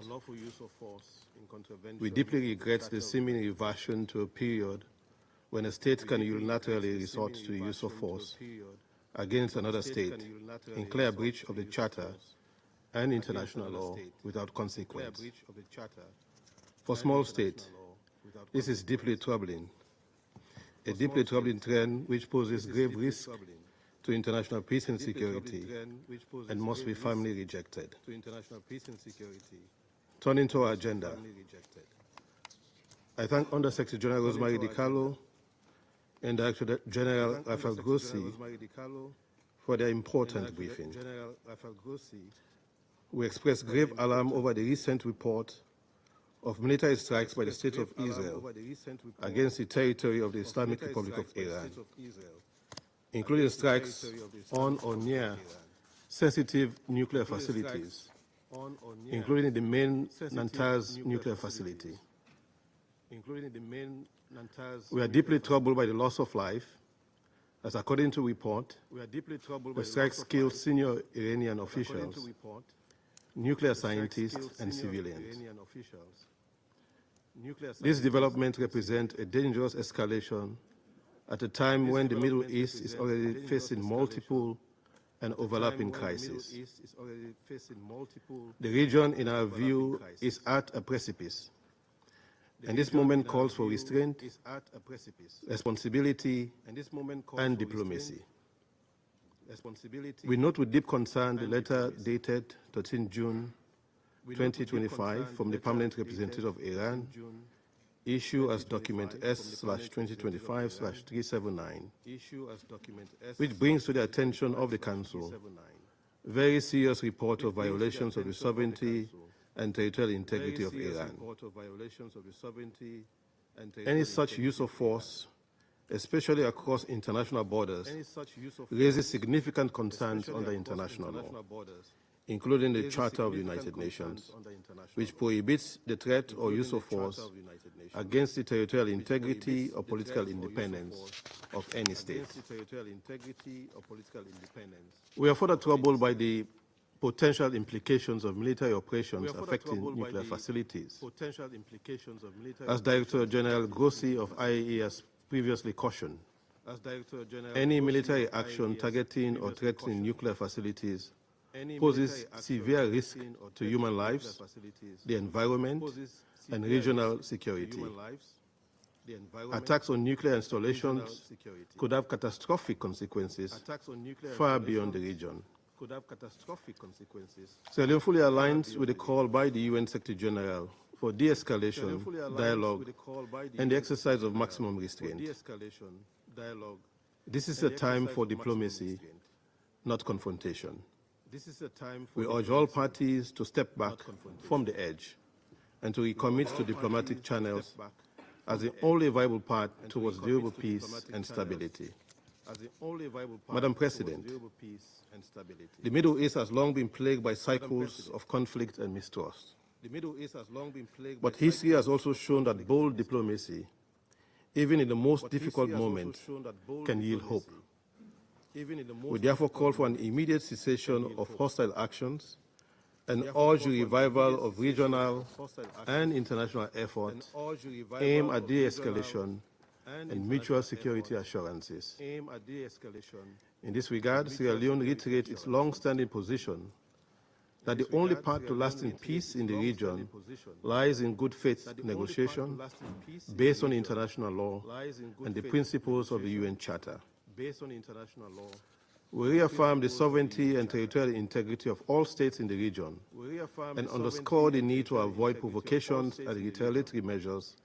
We deeply regret the seeming reversion to a period when a state can unilaterally resort to the use of force against another state in clear breach of the Charter and international law without consequence. For small states, this is deeply troubling, a deeply troubling trend which poses grave risk to international peace and security and must be firmly rejected. Turning to our agenda, I thank Under-Secretary General Rosemary DiCarlo and Director General Rafael Grossi for their important briefing. We express grave alarm over the recent report of military strikes by the State of Israel against the territory of the Islamic Republic of Iran, including strikes on or near sensitive nuclear facilities, including the main Natanz nuclear facility. We are deeply troubled by the loss of life, as according to report, the strikes killed senior Iranian officials, nuclear scientists, and civilians. This development represents a dangerous escalation at a time when the Middle East is already facing multiple and overlapping crises. The region, in our view, is at a precipice. And this moment calls for restraint, responsibility, and diplomacy. We note with deep concern the letter dated 13 June 2025 from the Permanent Representative of Iran, issued as document S/2025/379, which brings to the attention of the Council very serious report of violations of the sovereignty and territorial integrity of Iran. Any such use of force, especially across international borders, raises significant concerns under international law, including the Charter of the United Nations, which prohibits the threat or use of force against the territorial integrity or political independence of any state. We are further troubled by the potential implications of military operations affecting nuclear facilities. As Director General Grossi of IAEA has previously cautioned, any military action targeting or threatening nuclear facilities poses severe risk to human lives, the environment, and regional security. Attacks on nuclear installations could have catastrophic consequences far beyond the region. Sierra Leone fully aligns with the call by the UN Secretary General for de-escalation, dialogue, and the exercise of maximum restraint. This is a time for diplomacy, not confrontation. We urge all parties to step back from the edge and to recommit to diplomatic channels as the only viable path towards durable peace and stability. Madam President, the Middle East has long been plagued by cycles of conflict and mistrust. But history has also shown that bold diplomacy, even in the most difficult moment, can yield hope. We therefore call for an immediate cessation of hostile actions and urge the revival of regional and international efforts aimed at de-escalation and mutual security assurances. In this regard, Sierra Leone reiterates its long-standing position that the only path to lasting peace in the region lies in good faith negotiation based on international law and the principles of the UN Charter. We reaffirm the sovereignty and territorial integrity of all states in the region and underscore the need to avoid provocations and retaliatory measures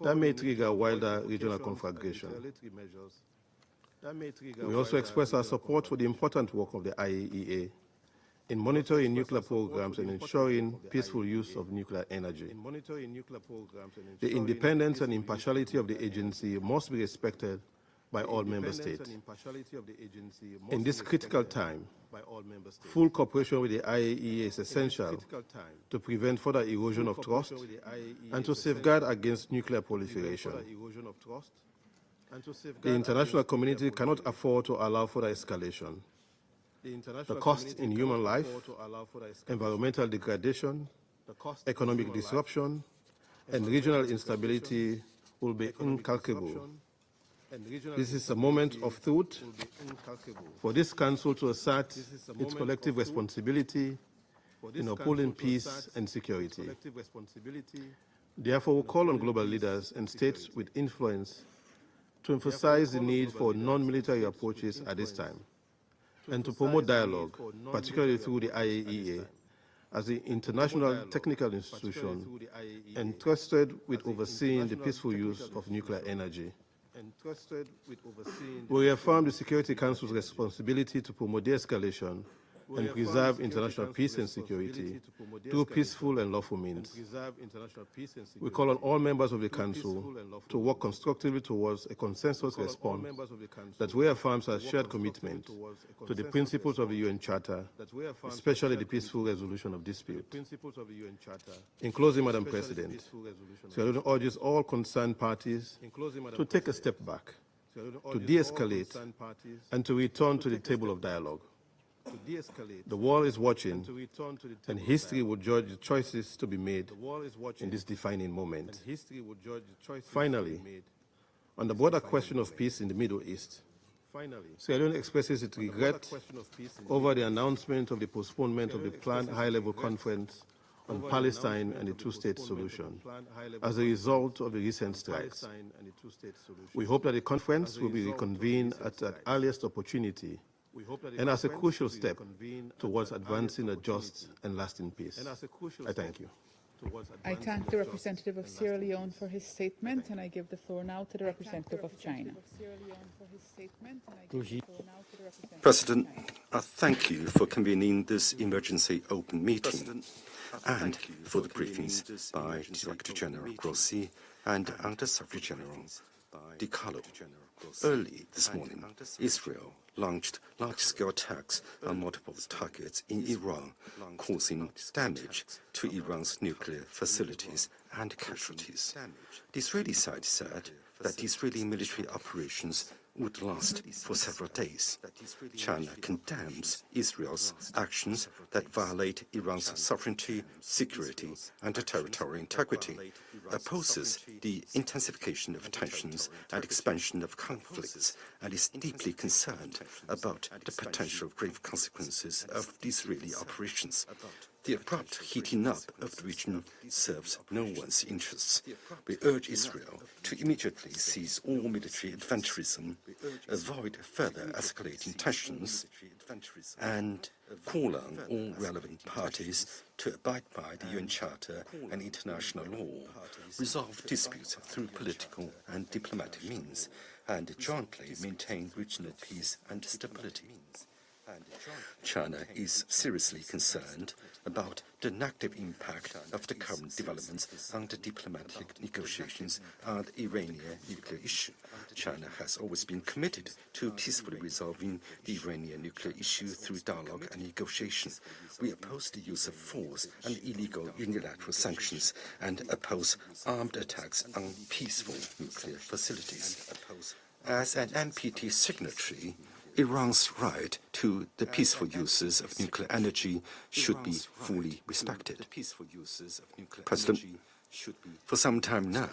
that may trigger wider regional conflagration. We also express our support for the important work of the IAEA in monitoring nuclear programs and ensuring peaceful use of nuclear energy. The independence and impartiality of the agency must be respected by all member states. In this critical time, full cooperation with the IAEA is essential to prevent further erosion of trust and to safeguard against nuclear proliferation. The international community cannot afford to allow further escalation. The cost in human life, environmental degradation, economic disruption, and regional instability will be incalculable. This is a moment of truth for this Council to assert its collective responsibility in upholding peace and security. Therefore, we call on global leaders and states with influence to emphasize the need for non-military approaches at this time and to promote dialogue, particularly through the IAEA, as the international technical institution entrusted with overseeing the peaceful use of nuclear energy. We reaffirm the Security Council's responsibility to promote de-escalation and preserve international peace and security through peaceful and lawful means. We call on all members of the Council to work constructively towards a consensus response that reaffirms our shared commitment to the principles of the UN Charter, especially the peaceful resolution of dispute. In closing, Madam President, Sierra Leone urges all concerned parties to take a step back, to de-escalate, and to return to the table of dialogue. The world is watching, and history will judge the choices to be made in this defining moment. Finally, on the broader question of peace in the Middle East, Sierra Leone expresses its regret over the announcement of the postponement of the planned high-level conference on Palestine and the two-state solution as a result of the recent strikes. We hope that the conference will be reconvened at the earliest opportunity and as a crucial step towards advancing a just and lasting peace. I thank you. I thank the representative of Sierra Leone for his statement, and I give the floor now to the representative of China. President, thank you for convening this emergency open meeting and for the briefings by Director General Grossi and Under Secretary General Di Carlo. Early this morning, Israel launched large-scale attacks on multiple targets in Iran, causing damage to Iran's nuclear facilities and casualties. The Israeli side said that the Israeli military operations would last for several days. China condemns Israel's actions that violate Iran's sovereignty, security, and territorial integrity, opposes the intensification of tensions and expansion of conflicts, and is deeply concerned about the potential grave consequences of the Israeli operations. The abrupt heating up of the region serves no one's interests. We urge Israel to immediately cease all military adventurism, avoid further escalating tensions, and call on all relevant parties to abide by the UN Charter and international law, resolve disputes through political and diplomatic means, and jointly maintain regional peace and stability. China is seriously concerned about the negative impact of the current developments on the diplomatic negotiations on the Iranian nuclear issue. China has always been committed to peacefully resolving the Iranian nuclear issue through dialogue and negotiation. We oppose the use of force and illegal unilateral sanctions and oppose armed attacks on peaceful nuclear facilities. As an NPT signatory, Iran's right to the peaceful uses of nuclear energy should be fully respected. President, for some time now,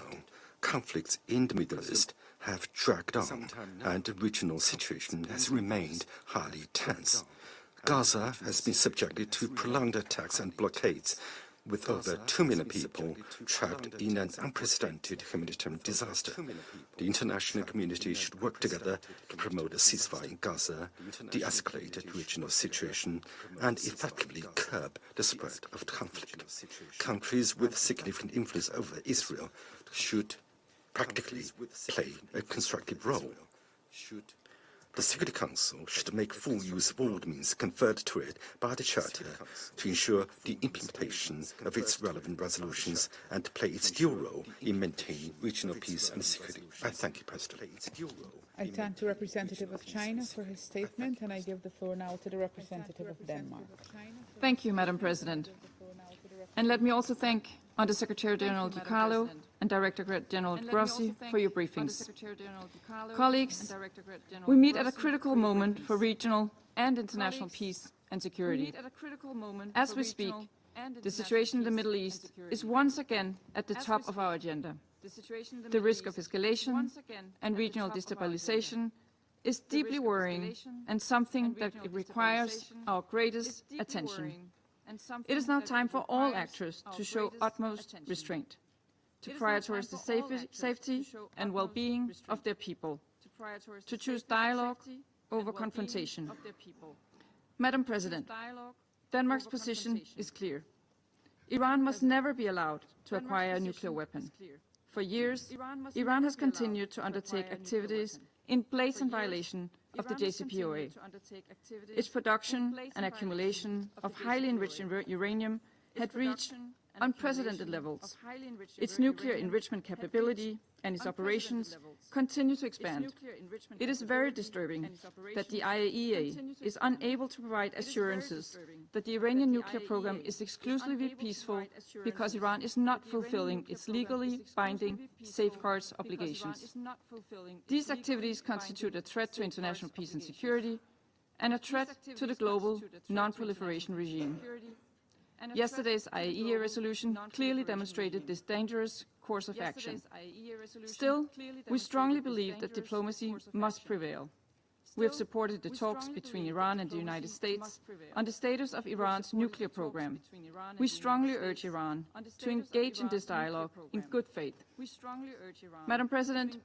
conflicts in the Middle East have dragged on, and the regional situation has remained highly tense. Gaza has been subjected to prolonged attacks and blockades, with over 2 million people trapped in an unprecedented humanitarian disaster. The international community should work together to promote a ceasefire in Gaza, de-escalate the regional situation, and effectively curb the spread of conflict. Countries with significant influence over Israel should practically play a constructive role. The Security Council should make full use of all the means conferred to it by the Charter to ensure the implementation of its relevant resolutions and to play its due role in maintaining regional peace and security. I thank you, President. I thank the representative of China for his statement, and I give the floor now to the representative of Denmark. Thank you, Madam President. And let me also thank Under-Secretary General DiCarlo and Director General Grossi for your briefings. Colleagues, we meet at a critical moment for regional and international peace and security. As we speak, the situation in the Middle East is once again at the top of our agenda. The risk of escalation and regional destabilization is deeply worrying and something that requires our greatest attention. It is now time for all actors to show utmost restraint, to prioritize the safety and well-being of their people, to choose dialogue over confrontation. Madam President, Denmark's position is clear. Iran must never be allowed to acquire a nuclear weapon. For years, Iran has continued to undertake activities in blatant violation of the JCPOA. Its production and accumulation of highly enriched uranium had reached unprecedented levels. Its nuclear enrichment capability and its operations continue to expand. It is very disturbing that the IAEA is unable to provide assurances that the Iranian nuclear program is exclusively peaceful because Iran is not fulfilling its legally binding safeguards obligations. These activities constitute a threat to international peace and security and a threat to the global non-proliferation regime. Yesterday's IAEA resolution clearly demonstrated this dangerous course of action. Still, we strongly believe that diplomacy must prevail. We have supported the talks between Iran and the United States on the status of Iran's nuclear program. We strongly urge Iran to engage in this dialogue in good faith. Madam President,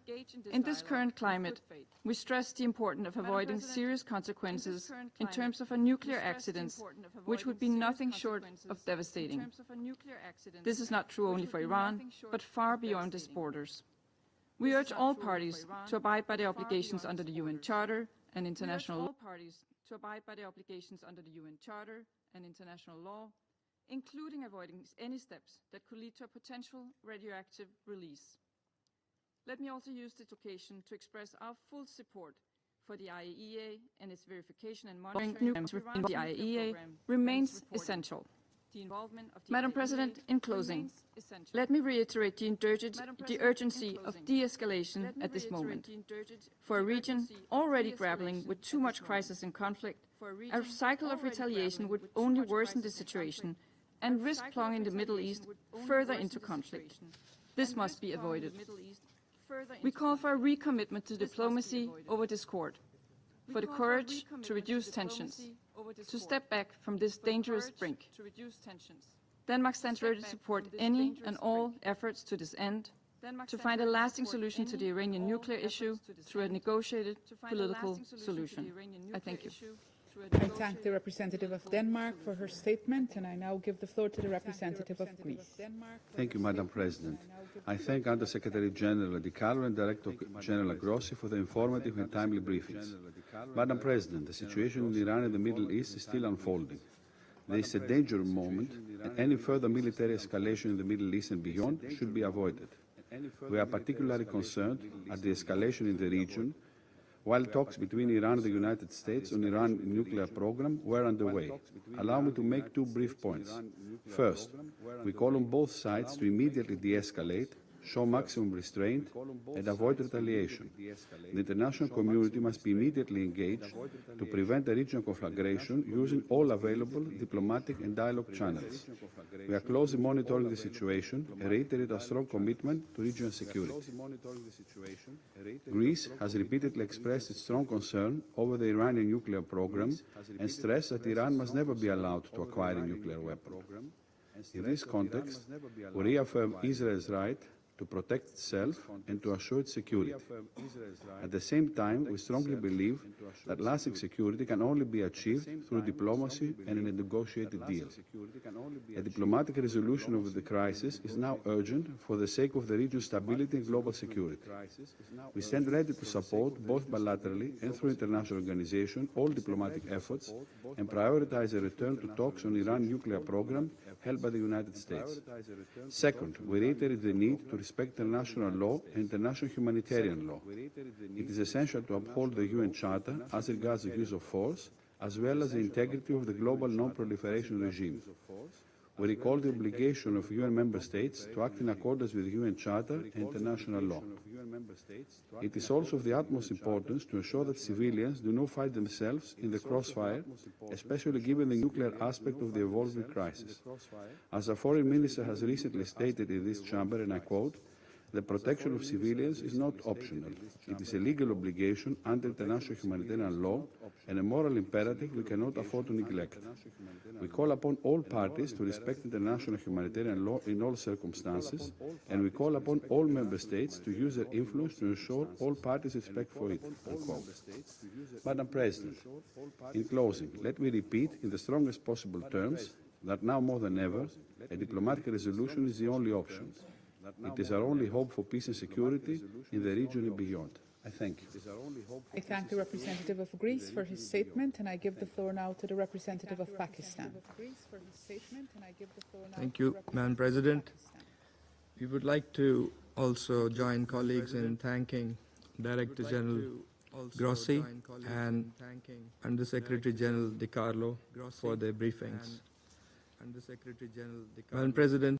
in this current climate, we stress the importance of avoiding serious consequences in terms of a nuclear accident, which would be nothing short of devastating. This is not true only for Iran, but far beyond its borders. We urge all parties to abide by their obligations under the UN Charter and international law, including avoiding any steps that could lead to a potential radioactive release. Let me also use this occasion to express our full support for the IAEA and its verification and monitoring of the IAEA remains essential. Madam President, in closing, let me reiterate the urgency of de-escalation at this moment. For a region already grappling with too much crisis and conflict, a cycle of retaliation would only worsen the situation and risk plunging the Middle East further into conflict. This must be avoided. We call for a recommitment to diplomacy over discord, for the courage to reduce tensions, to step back from this dangerous brink. Denmark stands ready to support any and all efforts to this end, to find a lasting solution to the Iranian nuclear issue through a negotiated political solution. I thank you. I thank the representative of Denmark for her statement, and I now give the floor to the representative of Greece. Thank you, Madam President. I thank Under-Secretary General Di Carlo and Director General Grossi for the informative and timely briefings. Madam President, the situation in Iran and the Middle East is still unfolding. There is a dangerous moment, and any further military escalation in the Middle East and beyond should be avoided. We are particularly concerned at the escalation in the region while talks between Iran and the United States on Iran's nuclear program were underway. Allow me to make two brief points. First, we call on both sides to immediately de-escalate, show maximum restraint, and avoid retaliation. The international community must be immediately engaged to prevent a regional conflagration using all available diplomatic and dialogue channels. We are closely monitoring the situation and reiterate our strong commitment to regional security. Greece has repeatedly expressed its strong concern over the Iranian nuclear program and stressed that Iran must never be allowed to acquire a nuclear weapon. In this context, we reaffirm Israel's right to protect itself and to assure its security. At the same time, we strongly believe that lasting security can only be achieved through diplomacy and in a negotiated deal. A diplomatic resolution of the crisis is now urgent for the sake of the region's stability and global security. We stand ready to support, both bilaterally and through international organizations, all diplomatic efforts and prioritize a return to talks on Iran's nuclear program held by the United States. Second, we reiterate the need to respect international law and international humanitarian law. It is essential to uphold the UN Charter as regards the use of force, as well as the integrity of the global non-proliferation regime. We recall the obligation of UN member states to act in accordance with the UN Charter and international law. It is also of the utmost importance to ensure that civilians do not find themselves in the crossfire, especially given the nuclear aspect of the evolving crisis. As our foreign minister has recently stated in this chamber, and I quote, "The protection of civilians is not optional. It is a legal obligation under international humanitarian law and a moral imperative we cannot afford to neglect." We call upon all parties to respect international humanitarian law in all circumstances, and we call upon all member states to use their influence to ensure all parties respect for it. Unquote. Madam President, in closing, let me repeat in the strongest possible terms that now more than ever, a diplomatic resolution is the only option. It is our only hope for peace and security in the region and beyond. I thank you. I thank the representative of Greece for his statement, and I give the floor now to the representative of Pakistan. Thank you, Madam President. We would like to also join colleagues in thanking Director General Grossi and Under Secretary General Di Carlo for their briefings. Madam President,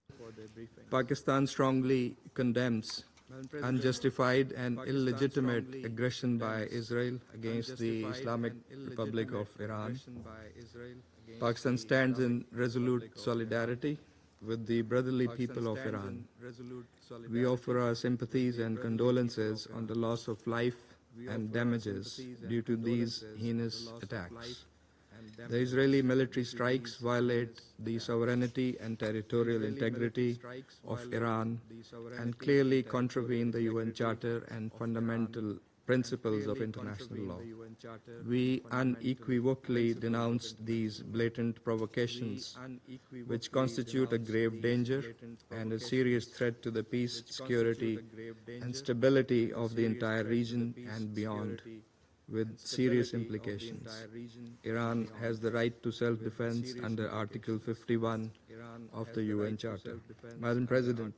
Pakistan strongly condemns unjustified and illegitimate aggression by Israel against the Islamic Republic of Iran. Pakistan stands in resolute solidarity with the brotherly people of Iran. We offer our sympathies and condolences on the loss of life and damages due to these heinous attacks. The Israeli military strikes violate the sovereignty and territorial integrity of Iran and clearly contravene the UN Charter and fundamental principles of international law. We unequivocally denounce these blatant provocations, which constitute a grave danger and a serious threat to the peace, security, and stability of the entire region and beyond, with serious implications. Iran has the right to self-defense under Article 51 of the UN Charter. Madam President,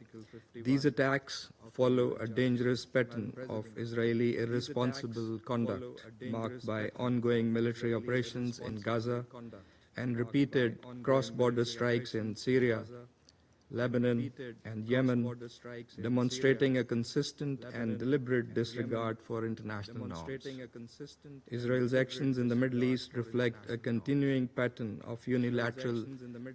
these attacks follow a dangerous pattern of Israeli irresponsible conduct marked by ongoing military operations in Gaza and repeated cross-border strikes in Syria, Lebanon, and Yemen, demonstrating a consistent and deliberate disregard for international norms. Israel's actions in the Middle East reflect a continuing pattern of unilateral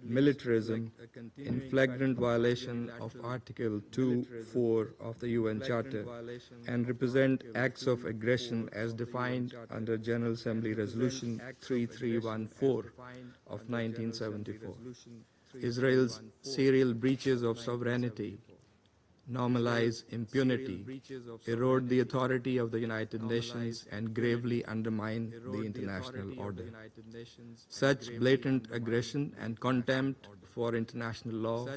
militarism in flagrant violation of Article 2(4) of the UN Charter and represent acts of aggression as defined under General Assembly Resolution 3314 of 1974. Israel's serial breaches of sovereignty normalize impunity, erode the authority of the United Nations, and gravely undermine the international order. Such blatant aggression and contempt for international law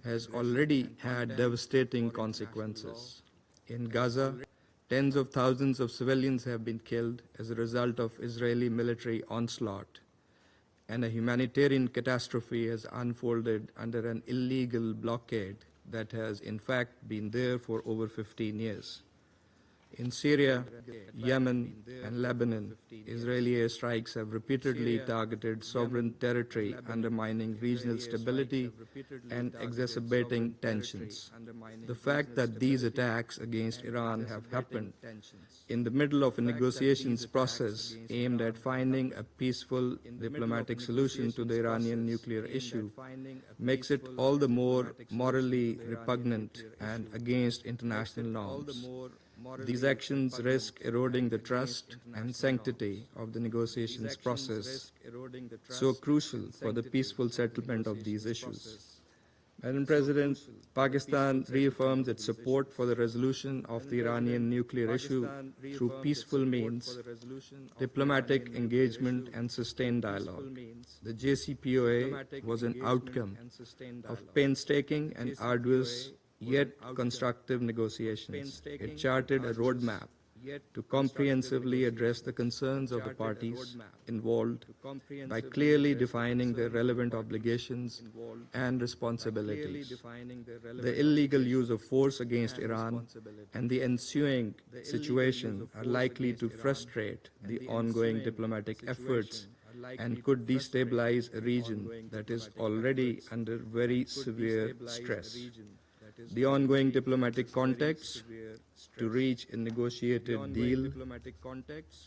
has already had devastating consequences. In Gaza, tens of thousands of civilians have been killed as a result of Israeli military onslaught, and a humanitarian catastrophe has unfolded under an illegal blockade that has in fact been there for over 15 years. In Syria, Yemen, and Lebanon, Israeli airstrikes have repeatedly targeted sovereign territory, undermining regional stability and exacerbating tensions. The fact that these attacks against Iran have happened in the middle of a negotiations process aimed at finding a peaceful diplomatic solution to the Iranian nuclear issue makes it all the more morally repugnant and against international norms. These actions risk eroding the trust and sanctity of the negotiations process, so crucial for the peaceful settlement of these issues. Madam President, Pakistan reaffirms its support for the resolution of the Iranian nuclear issue through peaceful means, diplomatic engagement, and sustained dialogue. The JCPOA was an outcome of painstaking and arduous yet constructive negotiations. It charted a roadmap to comprehensively address the concerns of the parties involved by clearly defining their relevant obligations and responsibilities. The illegal use of force against Iran and the ensuing situation are likely to frustrate the ongoing diplomatic efforts and could destabilize a region that is already under very severe stress. The ongoing diplomatic context to reach a negotiated deal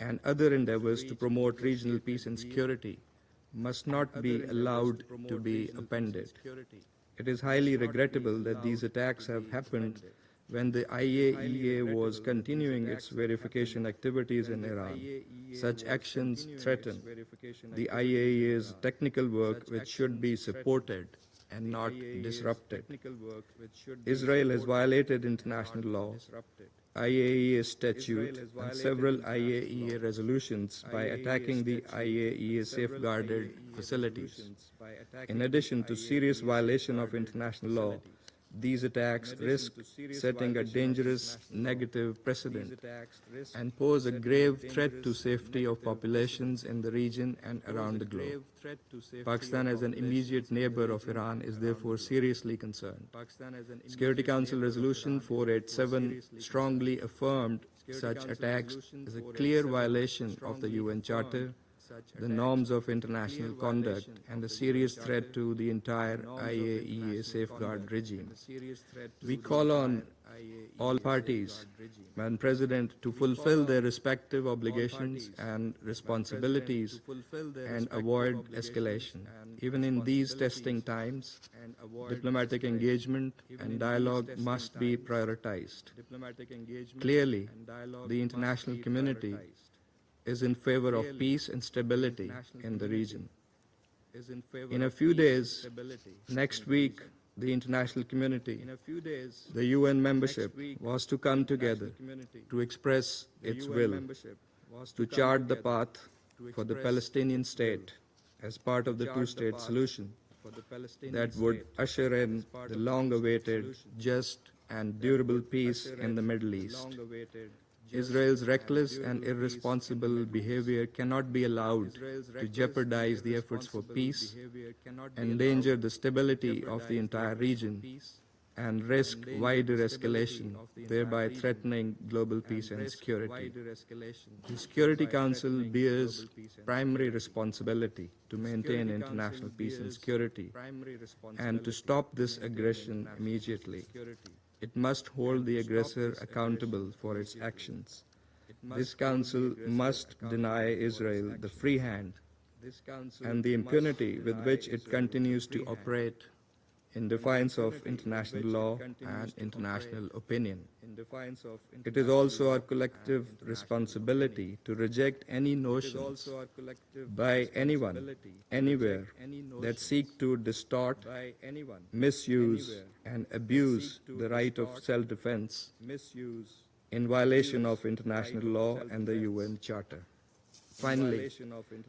and other endeavors to promote regional peace and security must not be allowed to be appended. It is highly regrettable that these attacks have happened when the IAEA was continuing its verification activities in Iran. Such actions threaten the IAEA's technical work, which should be supported and not disrupted. Israel has violated international law, IAEA statute, and several IAEA resolutions by attacking the IAEA safeguarded facilities. In addition to serious violation of international law, these attacks risk setting a dangerous negative precedent and pose a grave threat to safety of populations in the region and around the globe. Pakistan, as an immediate neighbor of Iran, is therefore seriously concerned. Security Council Resolution 487 strongly affirmed such attacks as a clear violation of the UN Charter, the norms of international conduct, and a serious threat to the entire IAEA safeguard regime. We call on all parties, Madam President, to fulfill their respective obligations and responsibilities and avoid escalation. Even in these testing times, diplomatic engagement and dialogue must be prioritized. Clearly, the international community is in favor of peace and stability in the region. In a few days, next week, the international community, the UN membership, was to come together to express its will, to chart the path for the Palestinian state as part of the two-state solution that would usher in the long-awaited, just, and durable peace in the Middle East. Israel's reckless and irresponsible behavior cannot be allowed to jeopardize the efforts for peace, endanger the stability of the entire region, and risk wider escalation, thereby threatening global peace and security. The Security Council bears primary responsibility to maintain international peace and security and to stop this aggression immediately. It must hold the aggressor accountable for its actions. This Council must deny Israel the free hand and the impunity with which it continues to operate in defiance of international law and international opinion. It is also our collective responsibility to reject any notions by anyone, anywhere, that seek to distort, misuse, and abuse the right of self-defense in violation of international law and the UN Charter. Finally,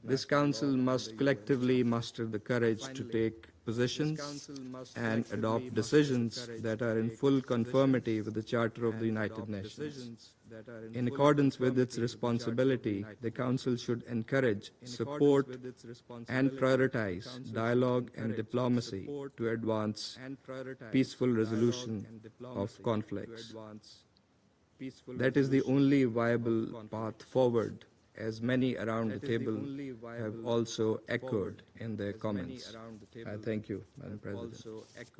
this Council must collectively muster the courage to take positions and adopt decisions that are in full conformity with the Charter of the United Nations. In accordance with its responsibility, the Council should encourage, support, and prioritize dialogue and diplomacy to advance peaceful resolution of conflicts. That is the only viable path forward, as many around the table have also echoed in their comments. I thank you, Madam President.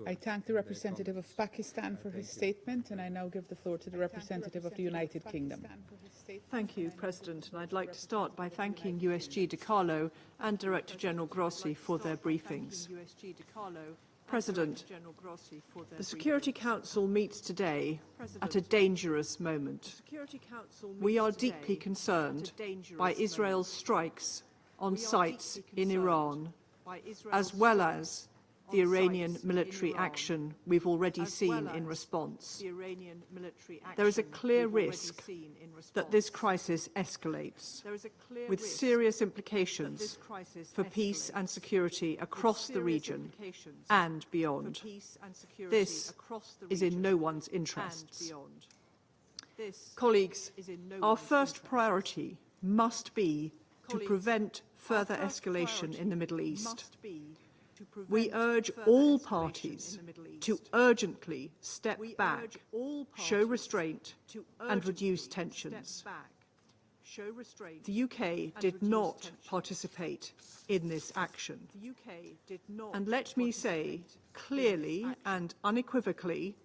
I thank the representative of Pakistan for his statement, and I now give the floor to the representative of the United Kingdom. Thank you, President. And I'd like to start by thanking USG DiCarlo and Director General Grossi for their briefings. President, the Security Council meets today at a dangerous moment. We are deeply concerned by Israel's strikes on sites in Iran, as well as the Iranian military action we've already seen in response. There is a clear risk that this crisis escalates, with serious implications for peace and security across the region and beyond. This is in no one's interests. Colleagues, our first priority must be to prevent further escalation in the Middle East. We urge all parties to urgently step back, show restraint, and reduce tensions. The UK did not participate in this action. And let me say clearly and unequivocally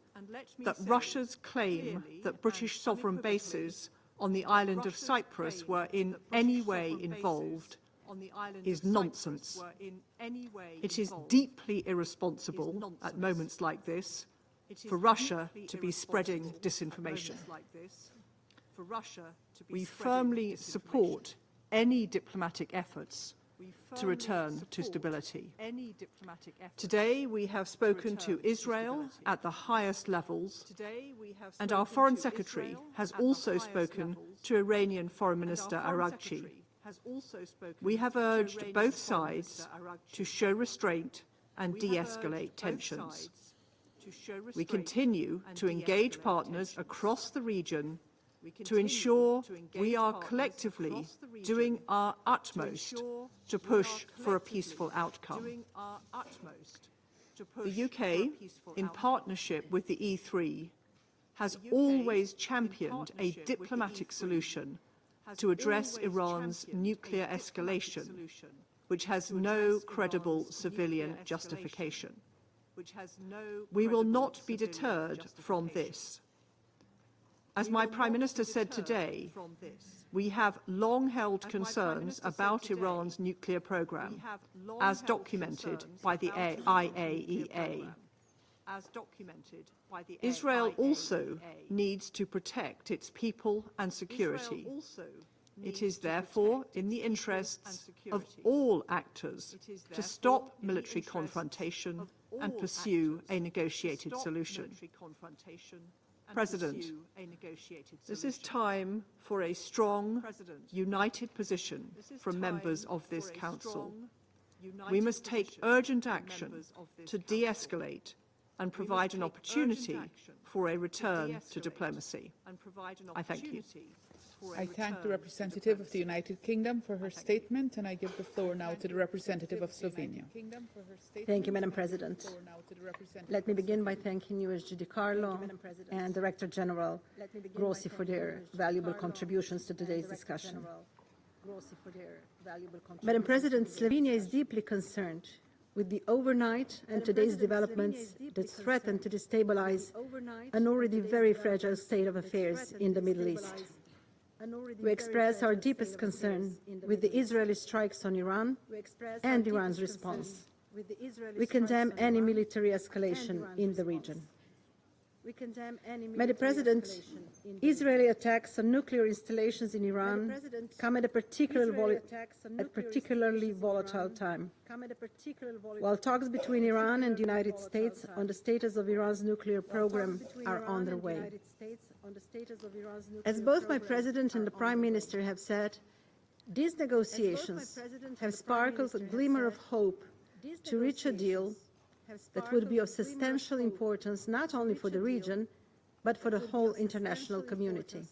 that Russia's claim that British sovereign bases on the island of Cyprus were in any way involved is nonsense. It is deeply irresponsible at moments like this for Russia to be spreading disinformation. We firmly support any diplomatic efforts to return to stability. Today we have spoken to Israel at the highest levels, and our Foreign Secretary has also spoken to Iranian Foreign Minister Araghchi. We have urged both sides to show restraint and de-escalate tensions. We continue to engage partners across the region to ensure we are collectively doing our utmost to push for a peaceful outcome. The UK, in partnership with the E3, has always championed a diplomatic solution to address Iran's nuclear escalation, which has no credible civilian justification. We will not be deterred from this. As my Prime Minister said today, we have long held concerns about Iran's nuclear program, as documented by the IAEA. Israel also needs to protect its people and security. It is therefore in the interests of all actors to stop military confrontation and pursue a negotiated solution. President, this is time for a strong, united position from members of this Council. We must take urgent action to de-escalate and provide an opportunity for a return to diplomacy. I thank you. I thank the representative of the United Kingdom for her statement, and I give the floor now to the representative of Slovenia. Thank you, Madam President. Let me begin by thanking USG DiCarlo and Director General Grossi for their valuable contributions to today's discussion. Madam President, Slovenia is deeply concerned with the overnight and today's developments that threaten to destabilize an already very fragile state of affairs in the Middle East. We express our deepest concern with the Israeli strikes on Iran and Iran's response. We condemn any military escalation in the region. Madam President, Israeli attacks on nuclear installations in Iran come at a particularly volatile time. While talks between Iran and the United States on the status of Iran's nuclear program are on their way. As both my President and the Prime Minister have said, these negotiations have sparkled a glimmer of hope to reach a deal that would be of substantial importance not only for the region, but for the whole international community.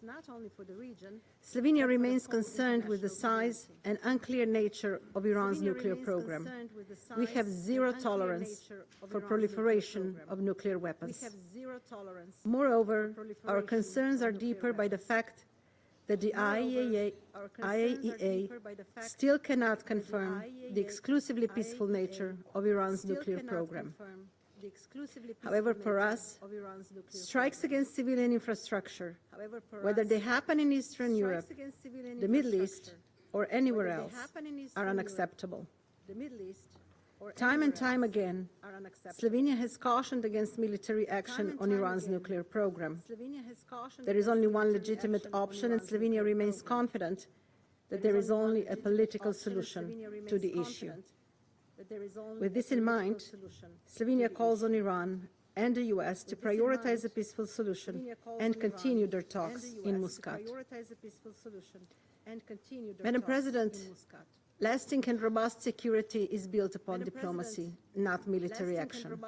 Slovenia remains concerned with the size and unclear nature of Iran's nuclear program. We have zero tolerance for proliferation of nuclear weapons. Moreover, our concerns are deeper by the fact that the IAEA still cannot confirm the exclusively peaceful nature of Iran's nuclear program. However, for us, strikes against civilian infrastructure, whether they happen in Eastern Europe, the Middle East, or anywhere else, are unacceptable. Time and time again, Slovenia has cautioned against military action on Iran's nuclear program. There is only one legitimate option, and Slovenia remains confident that there is only a political solution to the issue. With this in mind, Slovenia calls on Iran and the US to prioritize a peaceful solution and continue their talks in Muscat. Madam President, lasting and robust security is built upon diplomacy, not military action.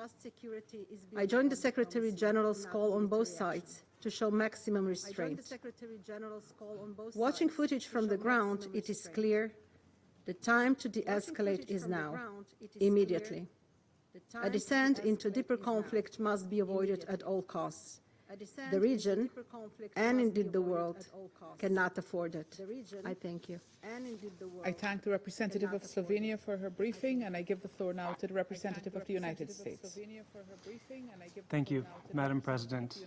I join the Secretary General's call on both sides to show maximum restraint. Watching footage from the ground, it is clear the time to de-escalate is now, immediately. A descent into deeper conflict must be avoided at all costs. The region, and indeed the world, cannot afford it. I thank you. I thank the representative of Slovenia for her briefing, and I give the floor now to the representative of the United States. Thank you, Madam President.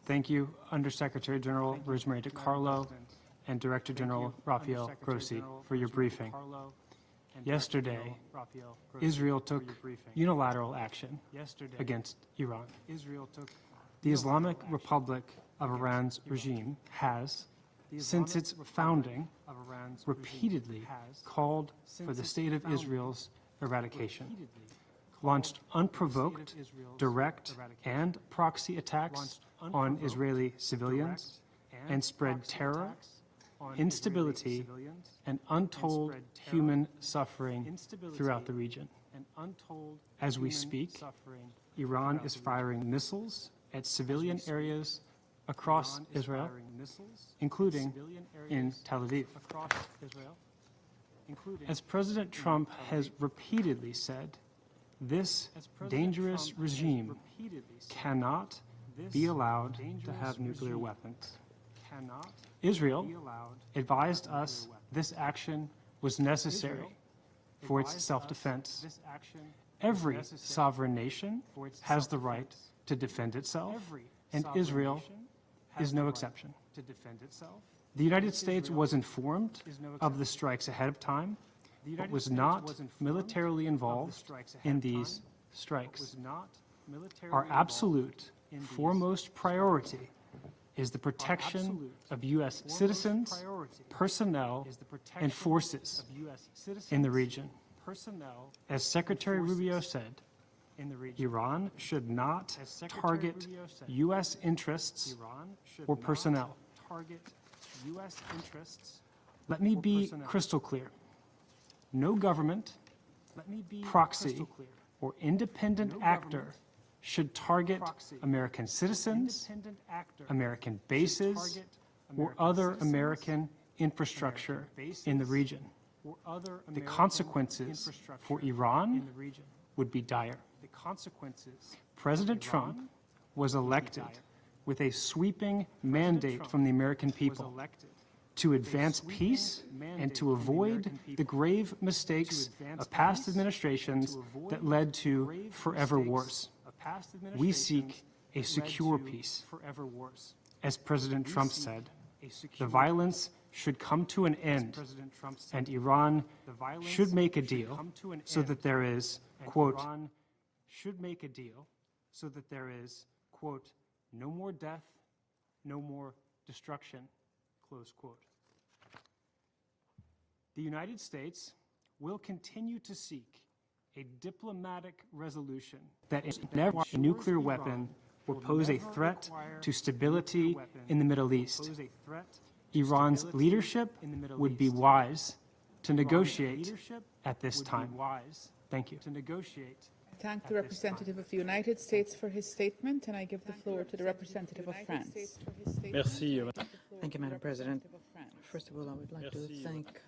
Thank you, Undersecretary General Rosemary DiCarlo and Director General Rafael Grossi for your briefing. Yesterday, Israel took unilateral action against Iran. The Islamic Republic of Iran's regime has, since its founding, repeatedly called for the State of Israel's eradication, launched unprovoked, direct, and proxy attacks on Israeli civilians, and spread terror, instability, and untold human suffering throughout the region. As we speak, Iran is firing missiles at civilian areas across Israel, including in Tel Aviv. As President Trump has repeatedly said, this dangerous regime cannot be allowed to have nuclear weapons. Israel advised us this action was necessary for its self-defense. Every sovereign nation has the right to defend itself, and Israel is no exception. The United States was informed of the strikes ahead of time, but was not militarily involved in these strikes. Our absolute foremost priority is the protection of U.S. citizens, personnel, and forces in the region. As Secretary Rubio said, Iran should not target U.S. interests or personnel. Let me be crystal clear. No government, proxy, or independent actor should target American citizens, American bases, or other American infrastructure in the region. The consequences for Iran would be dire. President Trump was elected with a sweeping mandate from the American people to advance peace and to avoid the grave mistakes of past administrations that led to forever wars. We seek a secure peace. As President Trump said, the violence should come to an end, and Iran should make a deal so that there is, quote, no more death, no more destruction, close quote. The United States will continue to seek a diplomatic resolution that never a nuclear weapon will pose a threat to stability in the Middle East. Iran's leadership would be wise to negotiate at this time. Thank you. I thank the representative of the United States for his statement, and I give the floor to the representative of France. Thank you, Madam President. First of all, I would like to thank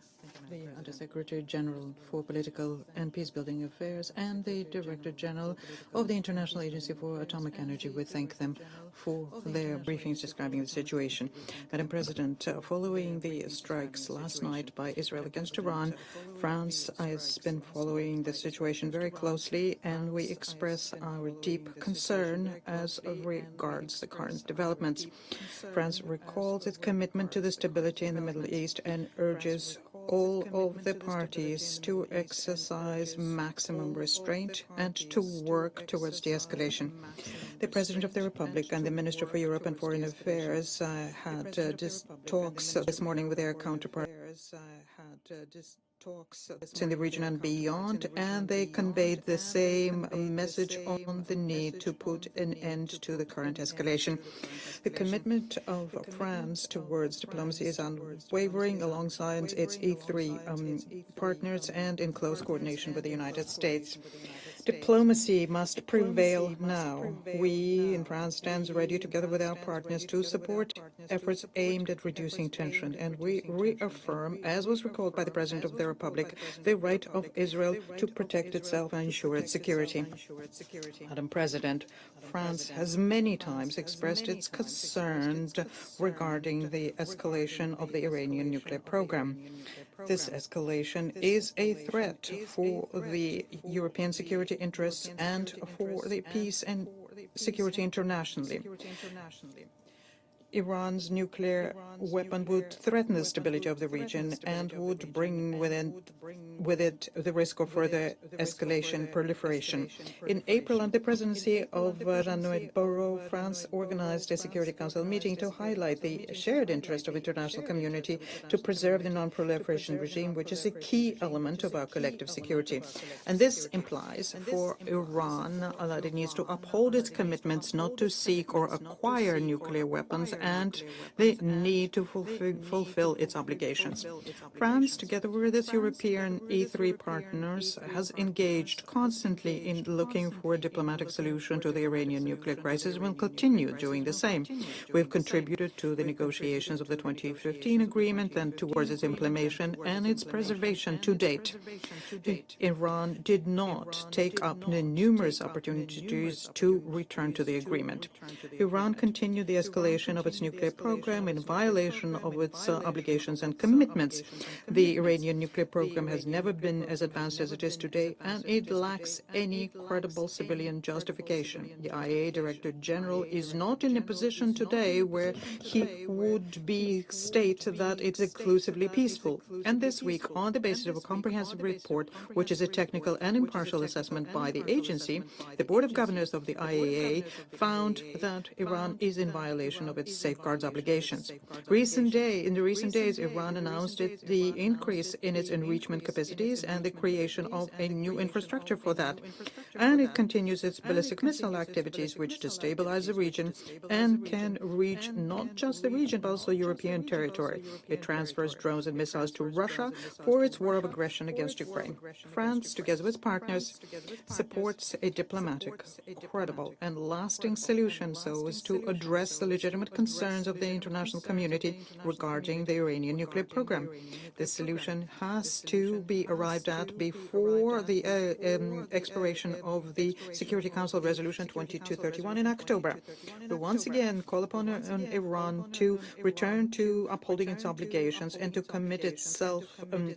the Undersecretary General for Political and Peacebuilding Affairs and the Director General of the International Agency for Atomic Energy. We thank them for their briefings describing the situation. Madam President, following the strikes last night by Israel against Iran, France has been following the situation very closely, and we express our deep concern as regards the current developments. France recalls its commitment to the stability in the Middle East and urges all of the parties to exercise maximum restraint and to work towards de-escalation. The President of the Republic and the Minister for Europe and Foreign Affairs had talks this morning with their counterparts in the region and beyond, and they conveyed the same message on the need to put an end to the current escalation. The commitment of France towards diplomacy is unwavering alongside its E3 partners and in close coordination with the United States. Diplomacy must prevail now. We in France stand ready together with our partners to support efforts aimed at reducing tension, and we reaffirm, as was recalled by the President of the Republic, the right of Israel to protect itself and ensure its security. Madam President, France has many times expressed its concerns regarding the escalation of the Iranian nuclear program. This escalation is a threat for the European security interests and for the peace and security internationally. Iran's nuclear weapon would threaten the stability of the region and would bring with it the risk of further escalation, proliferation. In April, under the presidency of Jean-Noël Barrot, France organized a Security Council meeting to highlight the shared interest of the international community to preserve the non-proliferation regime, which is a key element of our collective security. And this implies for Iran that it needs to uphold its commitments not to seek or acquire nuclear weapons and the need to fulfill its obligations. France, together with its European E3 partners, has engaged constantly in looking for a diplomatic solution to the Iranian nuclear crisis and will continue doing the same. We have contributed to the negotiations of the 2015 agreement and towards its implementation and its preservation to date. Iran did not take up the numerous opportunities to return to the agreement. Iran continued the escalation of its nuclear program in violation of its obligations and commitments. The Iranian nuclear program has never been as advanced as it is today, and it lacks any credible civilian justification. The IAEA Director General is not in a position today where he would state that it's exclusively peaceful. And this week, on the basis of a comprehensive report, which is a technical and impartial assessment by the agency, the Board of Governors of the IAEA found that Iran is in violation of its safeguards obligations. In the recent days, Iran announced the increase in its enrichment capacities and the creation of a new infrastructure for that. And it continues its ballistic missile activities, which destabilize the region and can reach not just the region, but also European territory. It transfers drones and missiles to Russia for its war of aggression against Ukraine. France, together with partners, supports a diplomatic, credible, and lasting solution so as to address the legitimate concerns of the international community regarding the Iranian nuclear program. The solution has to be arrived at before the expiration of the Security Council Resolution 2231 in October. We once again call upon Iran to return to upholding its obligations and to commit itself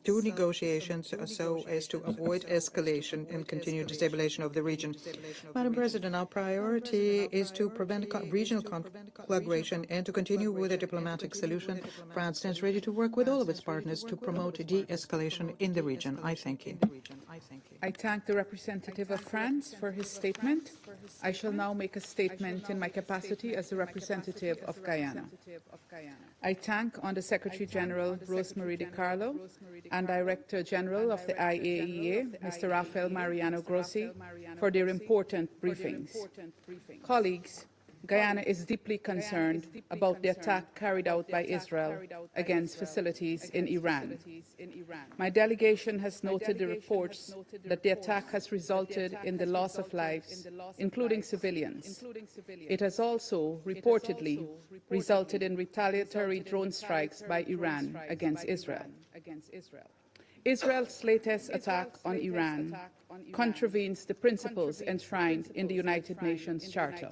to negotiations so as to avoid escalation and continued destabilization of the region. Madam President, our priority is to prevent regional conflagration and to continue with a diplomatic solution. France stands ready to work with all of its partners to promote de-escalation in the region. I thank you. I thank the representative of France for his statement, I shall now make a statement in my capacity as the representative of Guyana. I thank Under Secretary General Rosemary DiCarlo and Director General of the IAEA, Mr. Rafael Mariano Grossi, for their important briefings. Colleagues, Guyana is deeply concerned about the attack carried out by Israel against facilities in Iran. My delegation has noted the reports that the attack has resulted in the loss of lives, including civilians. It has also reportedly resulted in retaliatory drone strikes by Iran against Israel. Israel's latest attack on Iran contravenes the principles enshrined in the United Nations Charter.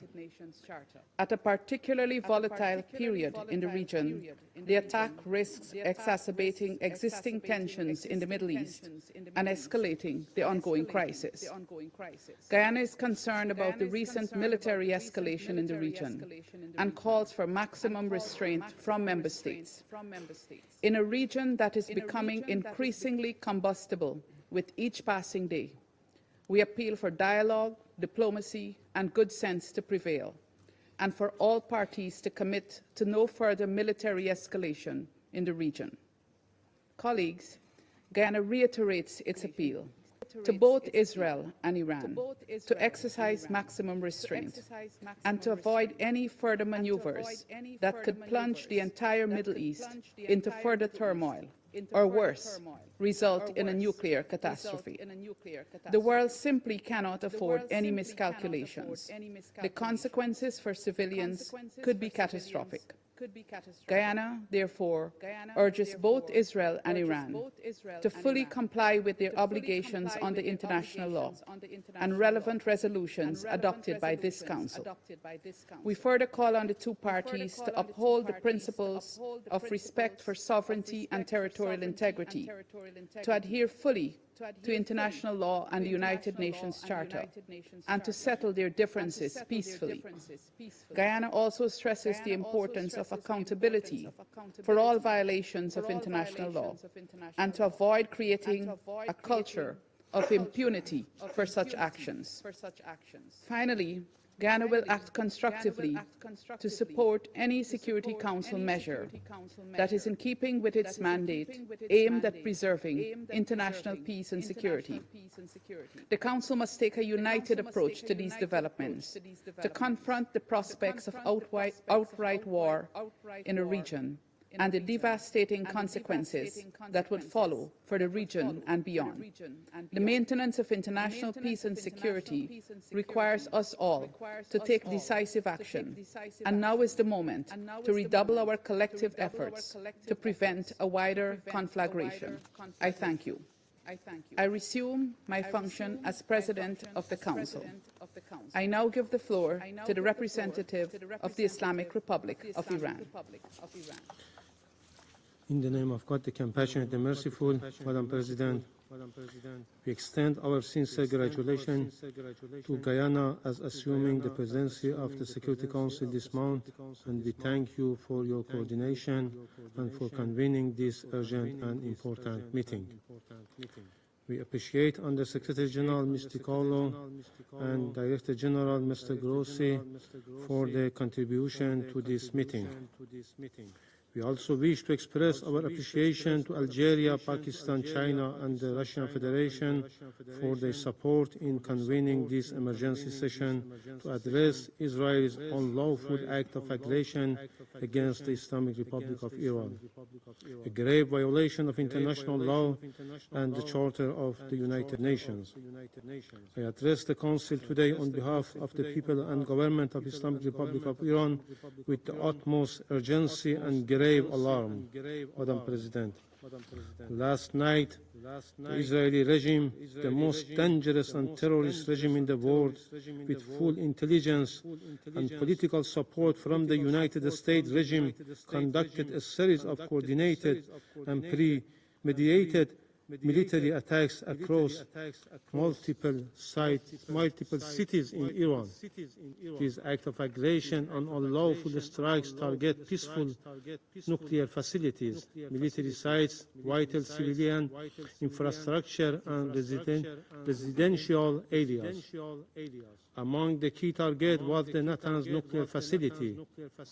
At a particularly volatile period in the region, the attack risks exacerbating existing tensions in the Middle East and escalating the ongoing crisis. Guyana is concerned about the recent military escalation in the region and calls for maximum restraint from member states. In a region that is becoming increasingly combustible with each passing day, we appeal for dialogue, diplomacy, and good sense to prevail, and for all parties to commit to no further military escalation in the region. Colleagues, Guyana reiterates its appeal to both Israel and Iran to exercise maximum restraint and to avoid any further maneuvers that could plunge the entire Middle East into further turmoil, or worse, result in a nuclear catastrophe. The world simply cannot afford any miscalculations. The consequences for civilians could be catastrophic. Guyana, therefore, urges both Israel and Iran to fully comply with their obligations under international law and relevant resolutions adopted by this Council. We further call on the two parties to uphold the principles of respect for sovereignty and territorial integrity, to adhere fully to international law and the United Nations Charter, and to settle their differences peacefully. Guyana also stresses the importance of accountability for all violations of international law, and to avoid creating a culture of impunity for such actions. Finally, Guyana will act constructively to support any Security Council measure that is in keeping with its mandate aimed at preserving international peace and security. The Council must take a united approach to these developments to confront the prospects of outright war in a region and the devastating consequences that would follow for the region and beyond. The maintenance of international peace and security requires us all to take decisive action, and now is the moment to redouble our collective efforts to prevent a wider conflagration. I thank you. I resume my function as President of the Council. I now give the floor to the representative of the Islamic Republic of Iran. In the name of God, the compassionate and merciful, Madam President, we extend our sincere congratulations to Guyana as assuming the presidency of the Security Council this month, and we thank you for your coordination and for convening this urgent and important meeting. We appreciate Under Secretary General Mr. DiCarlo and Director General Mr. Grossi for their contribution to this meeting. We also wish to express our appreciation to Algeria, Pakistan, China, and the Russian Federation for their support in convening this emergency session to address Israel's unlawful act of aggression against the Islamic Republic of Iran, a grave violation of international law and the Charter of the United Nations. I address the Council today on behalf of the people and government of the Islamic Republic of Iran with the utmost urgency and grave alarm, Madam President. Last night, the Israeli regime, the most dangerous and terrorist regime in the world, with full intelligence and political support from the United States regime, conducted a series of coordinated and premeditated military attacks across multiple cities in Iran. These acts of aggression and unlawful strikes target peaceful nuclear facilities, military sites, vital civilian infrastructure, and residential areas. Among the key targets was the Natanz nuclear facility,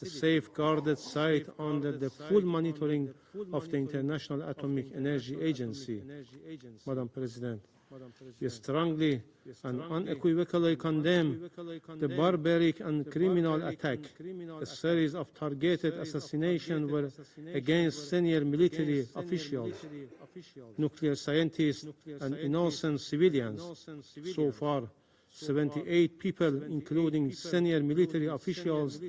a safeguarded site under the full monitoring of the International Atomic Energy Agency. Madam President, we strongly and unequivocally condemn the barbaric and criminal attack. A series of targeted assassinations were against senior military officials, nuclear scientists, and innocent civilians. So far, 78 people, including senior military officials,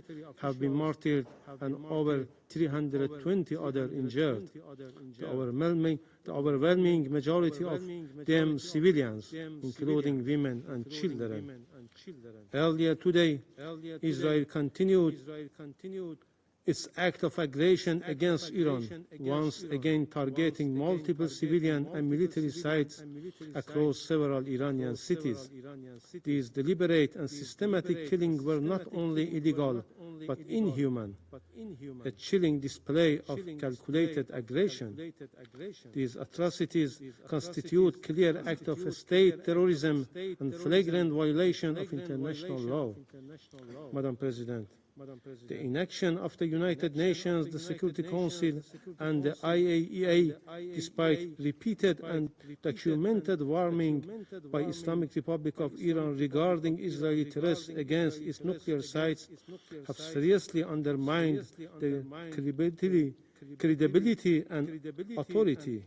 have been martyred and over 320 others injured. The overwhelming majority of them civilians, including women and children. Earlier today, Israel continued its act of aggression against Iran, once again targeting multiple civilian and military sites across several Iranian cities. These deliberate and systematic killings were not only illegal, but inhuman, a chilling display of calculated aggression. These atrocities constitute clear acts of state terrorism and flagrant violation of international law. Madam President, the inaction of the United Nations, the Security Council, and the IAEA, despite repeated and documented warning by Islamic Republic of Iran regarding Israeli threats against its nuclear sites, have seriously undermined the credibility and authority.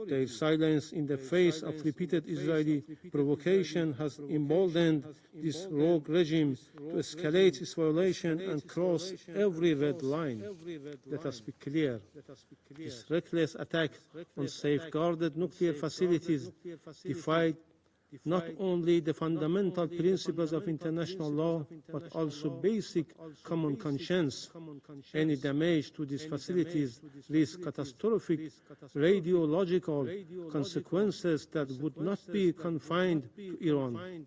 Their silence in the face of repeated Israeli provocation has emboldened this rogue regime to escalate its violation and cross every red line. Let us be clear. This reckless attack on safeguarded nuclear facilities defied not only the fundamental principles of international law, but also basic common conscience. Any damage to these facilities risks catastrophic radiological consequences that would not be confined to Iran,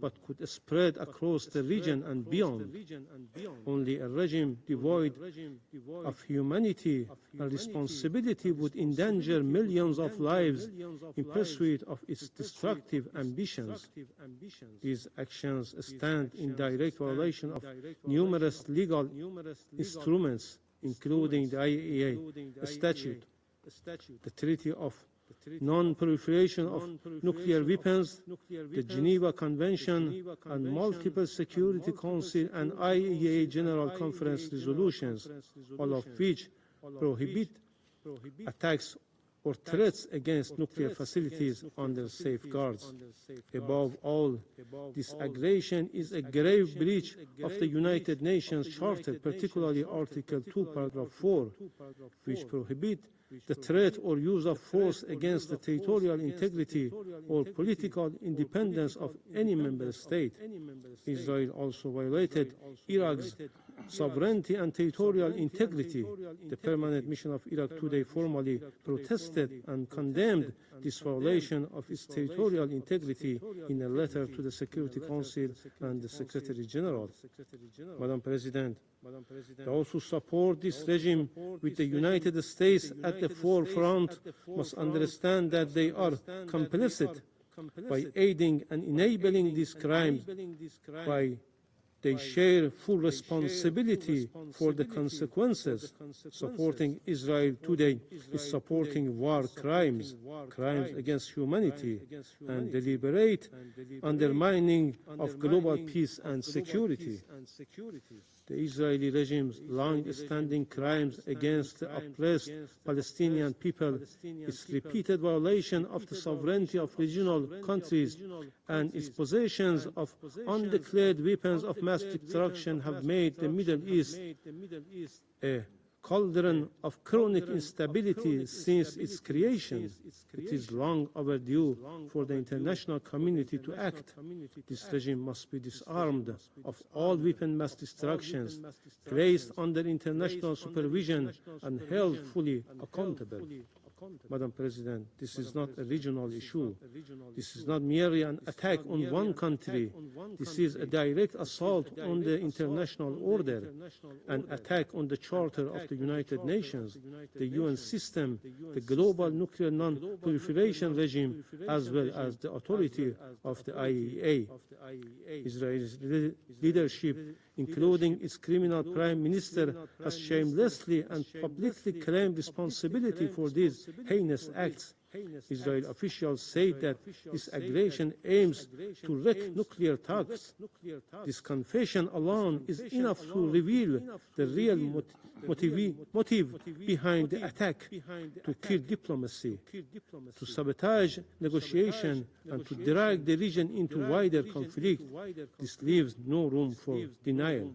but could spread across the region and beyond. Only a regime devoid of humanity and responsibility would endanger millions of lives in pursuit of its destructive ambitions. These actions stand in direct violation of numerous legal instruments, including the IAEA Statute, the Treaty of Non-Proliferation of Nuclear Weapons, the Geneva Convention, and multiple Security Council and IAEA General Conference resolutions, all of which prohibit attacks or threats against nuclear facilities under safeguards. Above all, this aggression is a grave breach of the United Nations Charter, particularly Article 2, Paragraph 4, which prohibit the threat or use of force against the territorial integrity or political independence of any member state. Israel also violated Iraq's sovereignty and territorial integrity. The Permanent Mission of Iraq today formally protested and condemned this violation of its territorial integrity in a letter to the Security Council and the Secretary General. Madam President, those who support this regime with the United States at the forefront must understand that they are complicit by aiding and enabling these crimes, by they share full responsibility for the consequences. Supporting Israel today is supporting war crimes, crimes against humanity, and deliberate undermining of global peace and security. The Israeli regime's long-standing crimes against the oppressed Palestinian people, its repeated violation of the sovereignty of regional countries, and its possessions of undeclared weapons of mass destruction have made the Middle East a cauldron of chronic instability since its creation. It is long overdue for the international community to act. This regime must be disarmed of all weapon mass destructions, placed under international supervision, and held fully accountable. Madam President, this is not a regional issue. This is not merely an attack on one country. This is a direct assault on the international order, an attack on the Charter of the United Nations, the UN system, the global nuclear non-proliferation regime, as well as the authority of the IAEA. Israel's leadership, including its criminal prime minister, has shamelessly and publicly claimed responsibility for these heinous acts. Israeli officials say that this aggression aims to wreak nuclear talks. This confession alone is enough to reveal the real motive behind the attack: to kill diplomacy, to sabotage negotiation, and to drag the region into wider conflict. This leaves no room for denial.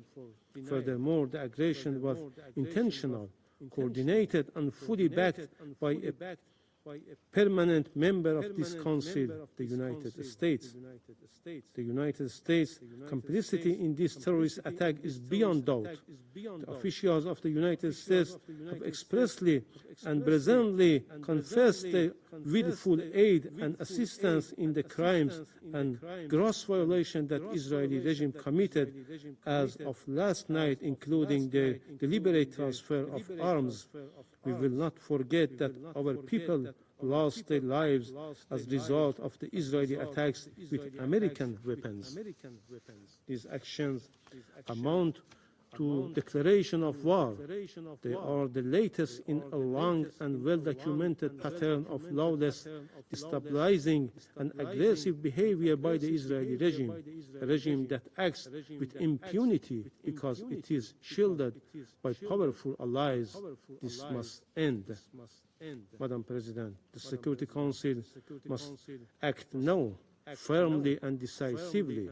Furthermore, the aggression was intentional, coordinated, and fully backed by a permanent member of this Council, the United States. The United States' complicity in this terrorist attack is beyond doubt. The officials of the United States have expressly and brazenly confessed their willful aid and assistance in the crimes and gross violations that Israeli regime committed as of last night, including the deliberate transfer of arms. We will not forget that our people lost their lives as a result of the Israeli attacks with American weapons. These actions amount to declaration of war. They are the latest in a long and well-documented pattern of lawless, destabilizing, and aggressive behavior by the Israeli regime, a regime that acts with impunity because it is shielded by powerful allies. This must end. Madam President, the Security Council must act now, firmly and decisively.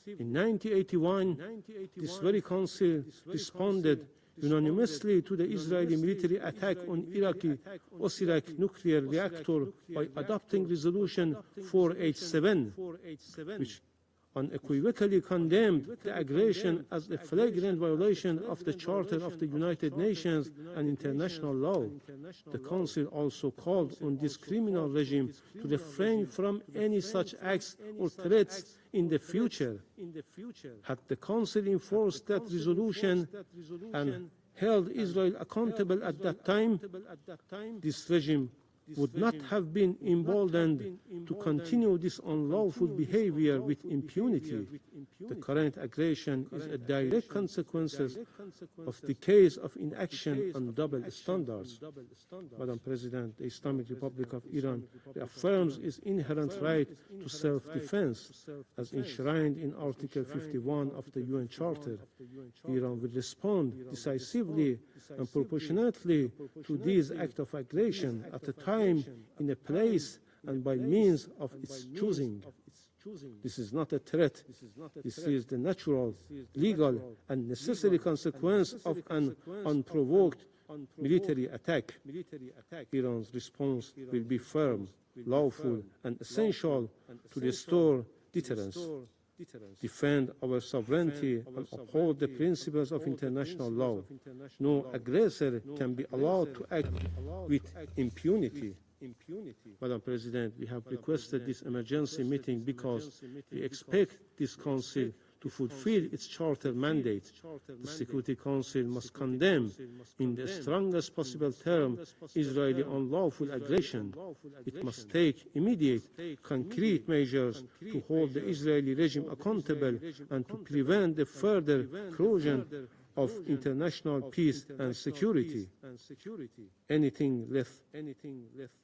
In 1981, this very Council responded unanimously to the Israeli military attack on Iraqi Osirak nuclear reactor by adopting Resolution 487, which unequivocally condemned the aggression as a flagrant violation of the Charter of the United Nations and international law. The Council also called on this criminal regime to refrain from any such acts or threats in the future. Had the Council enforced that resolution and held Israel accountable at that time, this regime would not have been emboldened to continue this unlawful behavior with impunity. The current aggression is a direct consequence of decades of inaction and double standards. Madam President, the Islamic Republic of Iran reaffirms its inherent right to self-defense as enshrined in Article 51 of the UN Charter. Iran will respond decisively and proportionately to these acts of aggression at a time, in a place, and by means of its choosing. This is not a threat. This is the natural, legal, and necessary consequence of an unprovoked military attack. Iran's response will be firm, lawful, and essential to restore deterrence, defend our sovereignty, and uphold the principles of international law. No aggressor can be allowed to act with impunity. Madam President, we have requested this emergency meeting because we expect this Council to fulfill its Charter mandate. The Security Council must condemn, in the strongest possible terms, Israeli unlawful aggression. It must take immediate, concrete measures to hold the Israeli regime accountable and to prevent the further corrosion of international peace and security. Anything left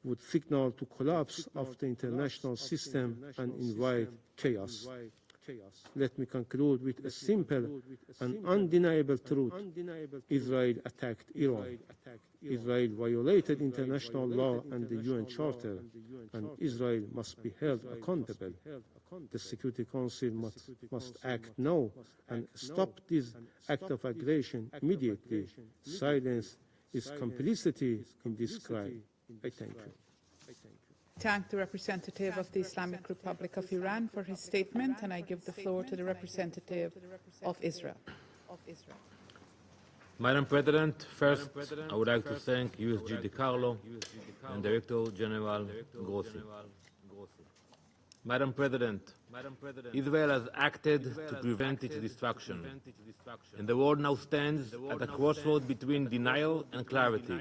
would signal to collapse of the international system and invite chaos. Let me conclude with a simple and undeniable truth. Israel attacked Iran. Israel violated international law and the UN Charter, and Israel must be held accountable. The Security Council must act now and stop this act of aggression immediately. Silence is complicity in this crime. I thank you. Thank the representative of the Islamic Republic of Iran for his statement, and I give the floor to the representative of Israel. Madam President, first I would like to thank USG DiCarlo and Director General Grossi. Madam President, Israel has acted to prevent its destruction, and the world now stands at a crossroad between denial and clarity.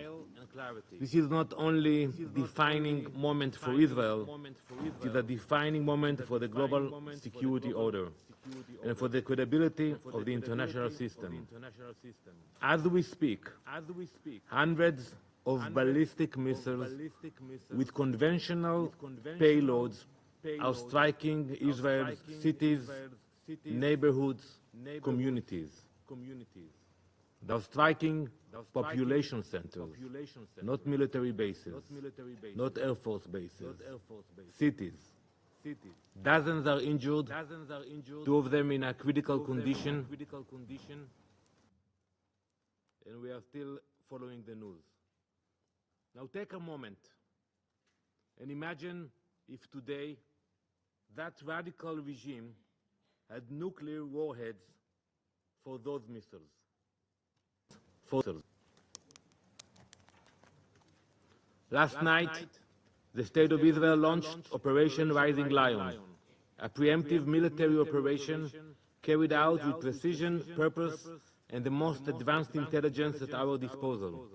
This is not only a defining moment for Israel, it is a defining moment for the global security order and for the credibility of the international system. As we speak, hundreds of ballistic missiles with conventional payloads are striking Israel's cities, neighborhoods, communities. They are striking population centers, not military bases, not Air Force bases, cities. Dozens are injured, two of them in a critical condition, and we are still following the news. Now take a moment and imagine if today that radical regime had nuclear warheads for those missiles. Last night, the State of Israel launched Operation Rising Lion, a preemptive military operation carried out with precision, purpose, and the most advanced intelligence at our disposal.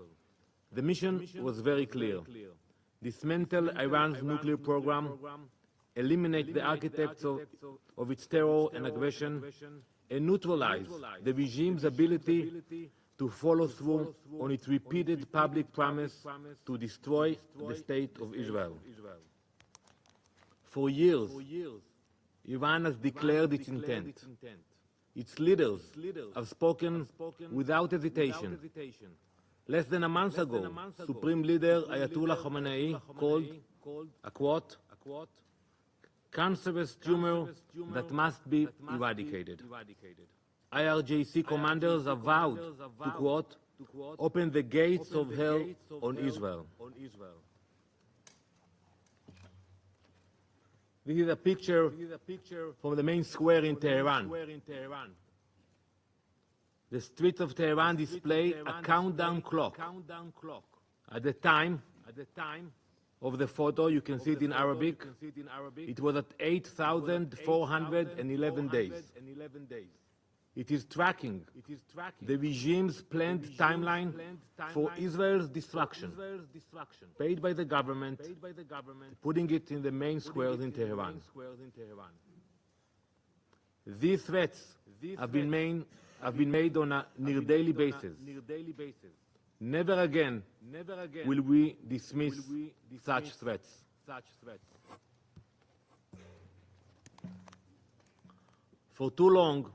The mission was very clear: dismantle Iran's nuclear program, eliminate the architects of its terror and aggression, and neutralize the regime's ability to follow through on its repeated public promise to destroy the State of Israel. For years, Iran has declared its intent. Its leaders have spoken without hesitation. Less than a month ago, Supreme Leader Ayatollah Khamenei called a quote, cancerous tumor that must be eradicated. IRGC commanders have vowed to, quote, open the gates of hell on Israel. This is a picture from the main square in Tehran. The streets of Tehran display a countdown clock. At the time of the photo, you can see it in Arabic, it was at 8,411 days. It is tracking the regime's planned timeline for Israel's destruction, paid by the government, putting it in the main squares in Tehran. These threats have been made on a near-daily basis. Never again will we dismiss such threats. For too long,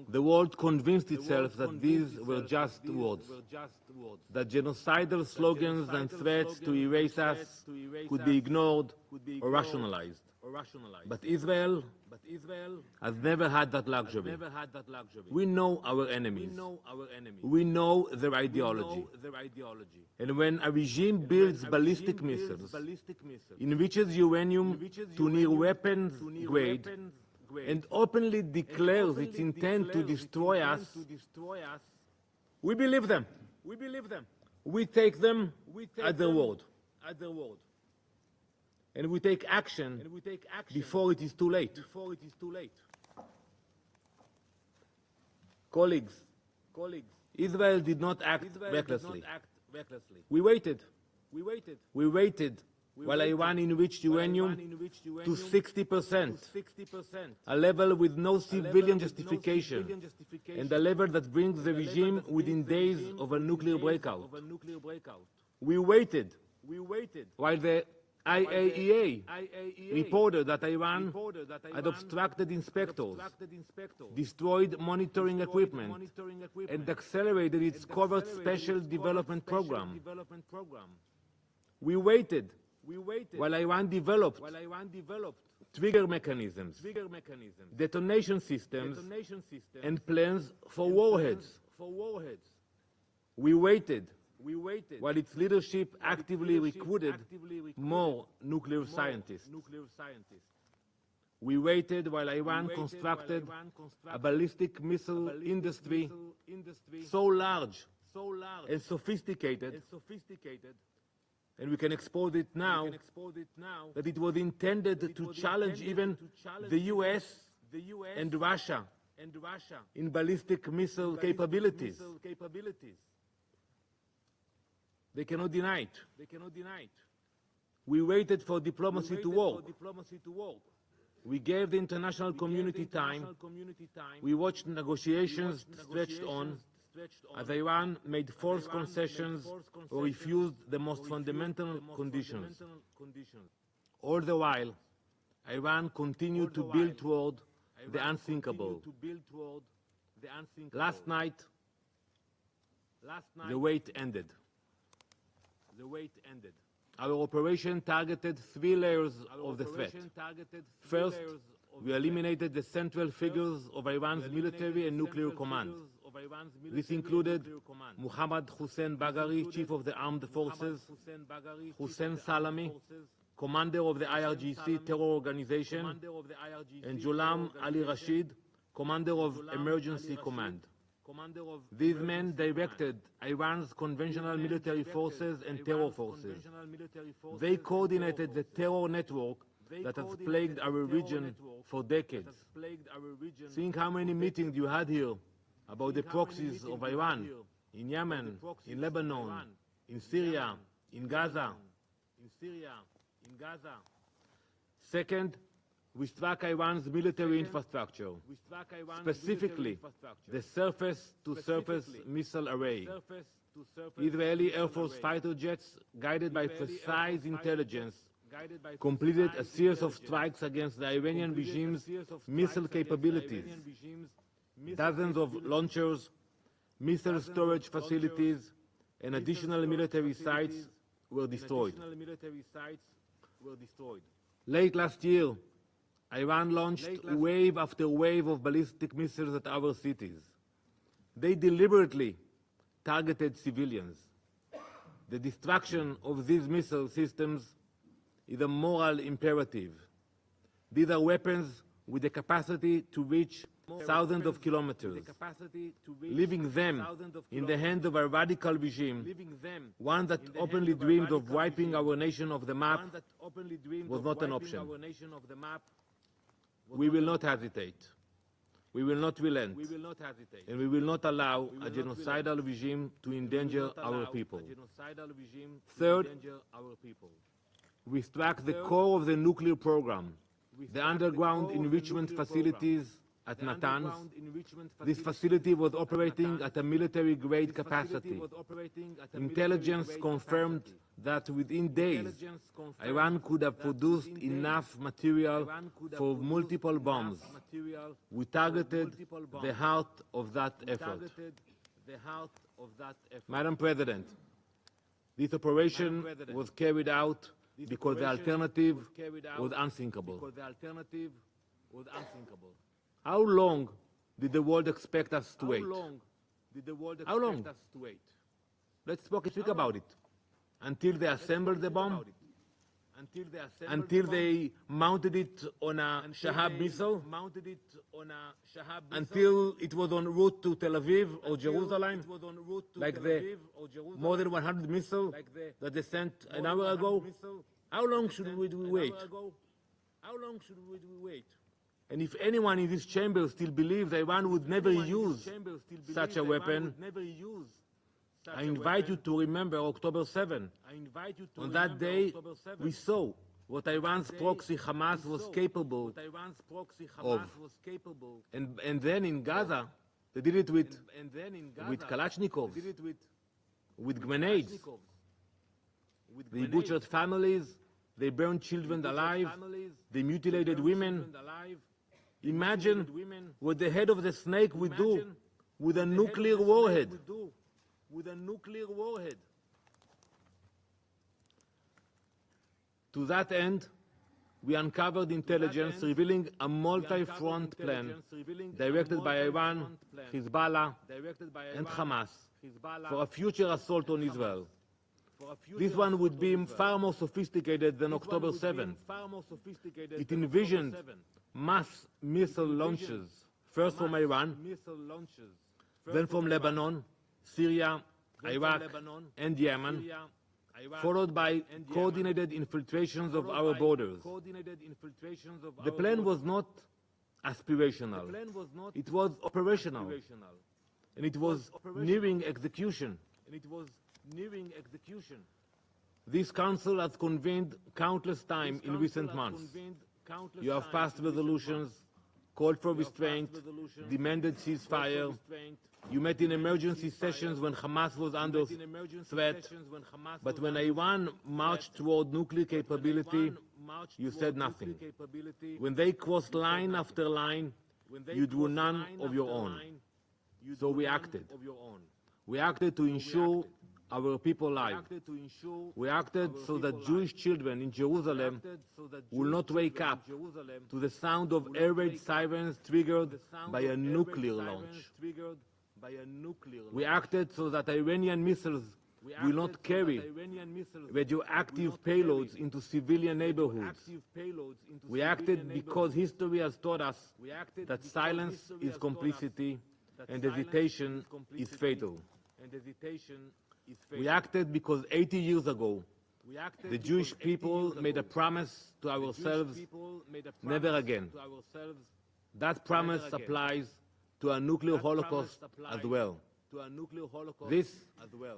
the world convinced itself that these were just words, that genocidal slogans and threats to erase us could be ignored or rationalized. But Israel has never had that luxury. We know our enemies. We know their ideology. And when a regime builds ballistic missiles, enriches uranium to near weapons grade, and openly declares its intent to destroy us, we believe them. We take them at their word. And we take action before it is too late. Colleagues, Israel did not act recklessly. We waited while Iran enriched uranium to 60%, a level with no civilian justification, and a level that brings the regime within days of a nuclear breakout. We waited while the IAEA reported that Iran had obstructed inspectors, destroyed monitoring equipment, and accelerated its covert special development program. We waited while Iran developed trigger mechanisms, detonation systems, and plans for warheads. We waited while its leadership actively recruited more nuclear scientists. We waited while Iran constructed a ballistic missile industry so large and sophisticated, and we can expose it now, that it was intended to challenge even the US and Russia in ballistic missile capabilities. They cannot deny it. We waited for diplomacy to work. We gave the international community time. We watched negotiations stretched on as Iran made false concessions or refused the most fundamental conditions. All the while, Iran continued to build toward the unthinkable. Last night, the wait ended. Our operation targeted 3 layers of the threat. First, we eliminated the central figures of Iran's military and nuclear command. This included Mohammad Hossein Bagheri, chief of the armed forces, Hossein Salami, commander of the IRGC terror organization, and Ghulam Ali Rashid, commander of emergency command. These men directed Iran's conventional military forces and terror forces. They coordinated the terror network that has plagued our region for decades. Think how many meetings you had here about the proxies of Iran in Yemen, in Lebanon, in Syria, in Gaza. Second, we struck Iran's military infrastructure, specifically the surface-to-surface missile array. Israeli Air Force fighter jets, guided by precise intelligence, completed a series of strikes against the Iranian regime's missile capabilities. Dozens of launchers, missile storage facilities, and additional military sites were destroyed. Late last year, Iran launched wave after wave of ballistic missiles at our cities. They deliberately targeted civilians. The destruction of these missile systems is a moral imperative. These are weapons with the capacity to reach thousands of kilometers. Leaving them in the hands of a radical regime, one that openly dreamed of wiping our nation off the map, was not an option. We will not hesitate. We will not relent. And we will not allow a genocidal regime to endanger our people. Third, we struck the core of the nuclear program, the underground enrichment facilities at Natanz. This facility was operating at a military-grade capacity. Intelligence confirmed that within days, Iran could have produced enough material for multiple bombs. We targeted the heart of that effort. Madam President, this operation was carried out because the alternative was unthinkable. How long did the world expect us to wait? How long? Let's speak about it. Until they assembled the bomb? Until they mounted it on a Shahab missile? Until it was en route to Tel Aviv or Jerusalem? Like the more than 100 missiles that they sent an hour ago? How long should we wait? And if anyone in this chamber still believes Iran would never use such a weapon, I invite you to remember October 7. On that day, we saw what Iran's proxy Hamas was capable of. And then in Gaza, they did it with Kalashnikovs, with grenades. They butchered families, they burned children alive, they mutilated women. Imagine what the head of the snake would do with a nuclear warhead. To that end, we uncovered intelligence revealing a multi-front plan directed by Iran, Hezbollah, and Hamas for a future assault on Israel. This one would be far more sophisticated than October 7. It envisioned mass missile launches, first from Iran, then from Lebanon, Syria, Iraq, and Yemen, followed by coordinated infiltrations of our borders. The plan was not aspirational. It was operational. And it was nearing execution. This Council has convened countless times in recent months. You have passed resolutions, called for restraint, demanded ceasefire. You met in emergency sessions when Hamas was under threat. But when Iran marched toward nuclear capability, you said nothing. When they crossed line after line, you drew none of your own. So we acted. We acted to ensure our people live. We acted so that Jewish children in Jerusalem will not wake up to the sound of air raid sirens triggered by a nuclear launch. We acted so that Iranian missiles will not carry radioactive payloads into civilian neighborhoods. We acted because history has taught us that silence is complicity and hesitation is fatal. We acted because 80 years ago, the Jewish people made a promise to ourselves, never again. That promise applies to a nuclear holocaust as well. This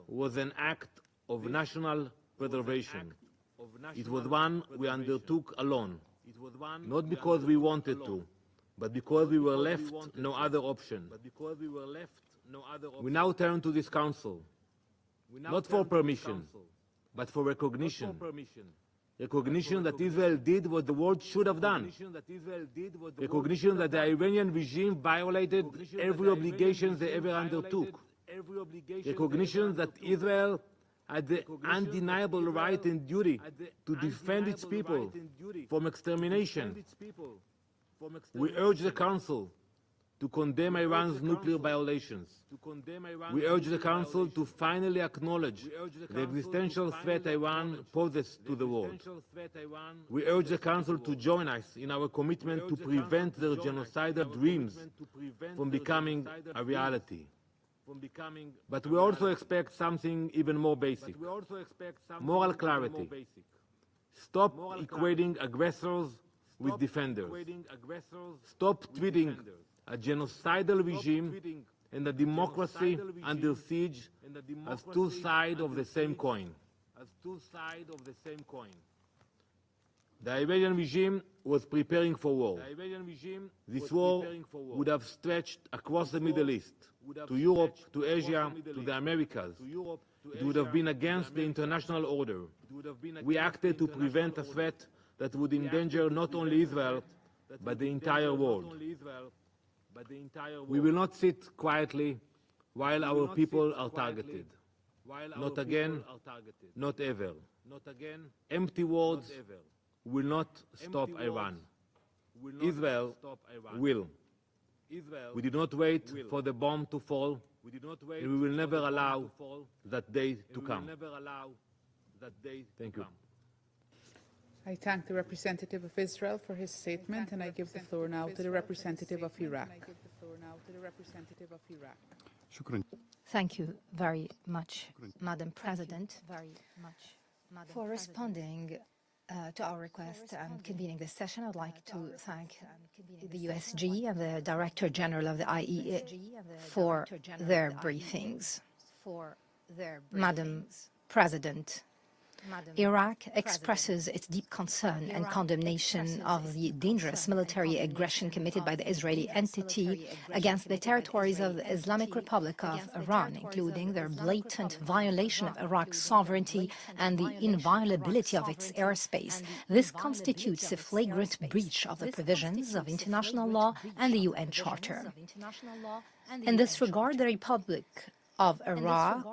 was an act of national preservation. It was one we undertook alone, not because we wanted to, but because we were left no other option. We now turn to this Council, not for permission, but for recognition. Recognition that Israel did what the world should have done. Recognition that the Iranian regime violated every obligation they ever undertook. Recognition that Israel had the undeniable right and duty to defend its people from extermination. We urge the Council to condemn Iran's nuclear violations. We urge the Council to finally acknowledge the existential threat Iran poses to the world. We urge the Council to join us in our commitment to prevent their genocidal dreams from becoming a reality. But we also expect something even more basic: moral clarity. Stop equating aggressors with defenders. Stop treating a genocidal regime and a democracy under siege as two sides of the same coin. The Iranian regime was preparing for war. This war would have stretched across the Middle East, to Europe, to Asia, to the Americas. It would have been against the international order. We acted to prevent a threat that would endanger not only Israel, but the entire world. We will not sit quietly while our people are targeted. Not again, not ever. Empty words will not stop Iran. Israel will. We did not wait for the bomb to fall, and we will never allow that day to come. Thank you. I thank the representative of Israel for his statement, and I give the floor now to the representative of Iraq. Thank you very much, Madam President, for responding to our request and convening this session. I'd like to thank the USG and the Director General of the IEA for their briefings. Madam President, Iraq expresses its deep concern and condemnation of the dangerous military aggression committed by the Israeli entity against the territories of the Islamic Republic of Iran, including their blatant violation of Iraq's sovereignty and the inviolability of its airspace. This constitutes a flagrant breach of the provisions of international law and the UN Charter. In this regard, the Republic of Iraq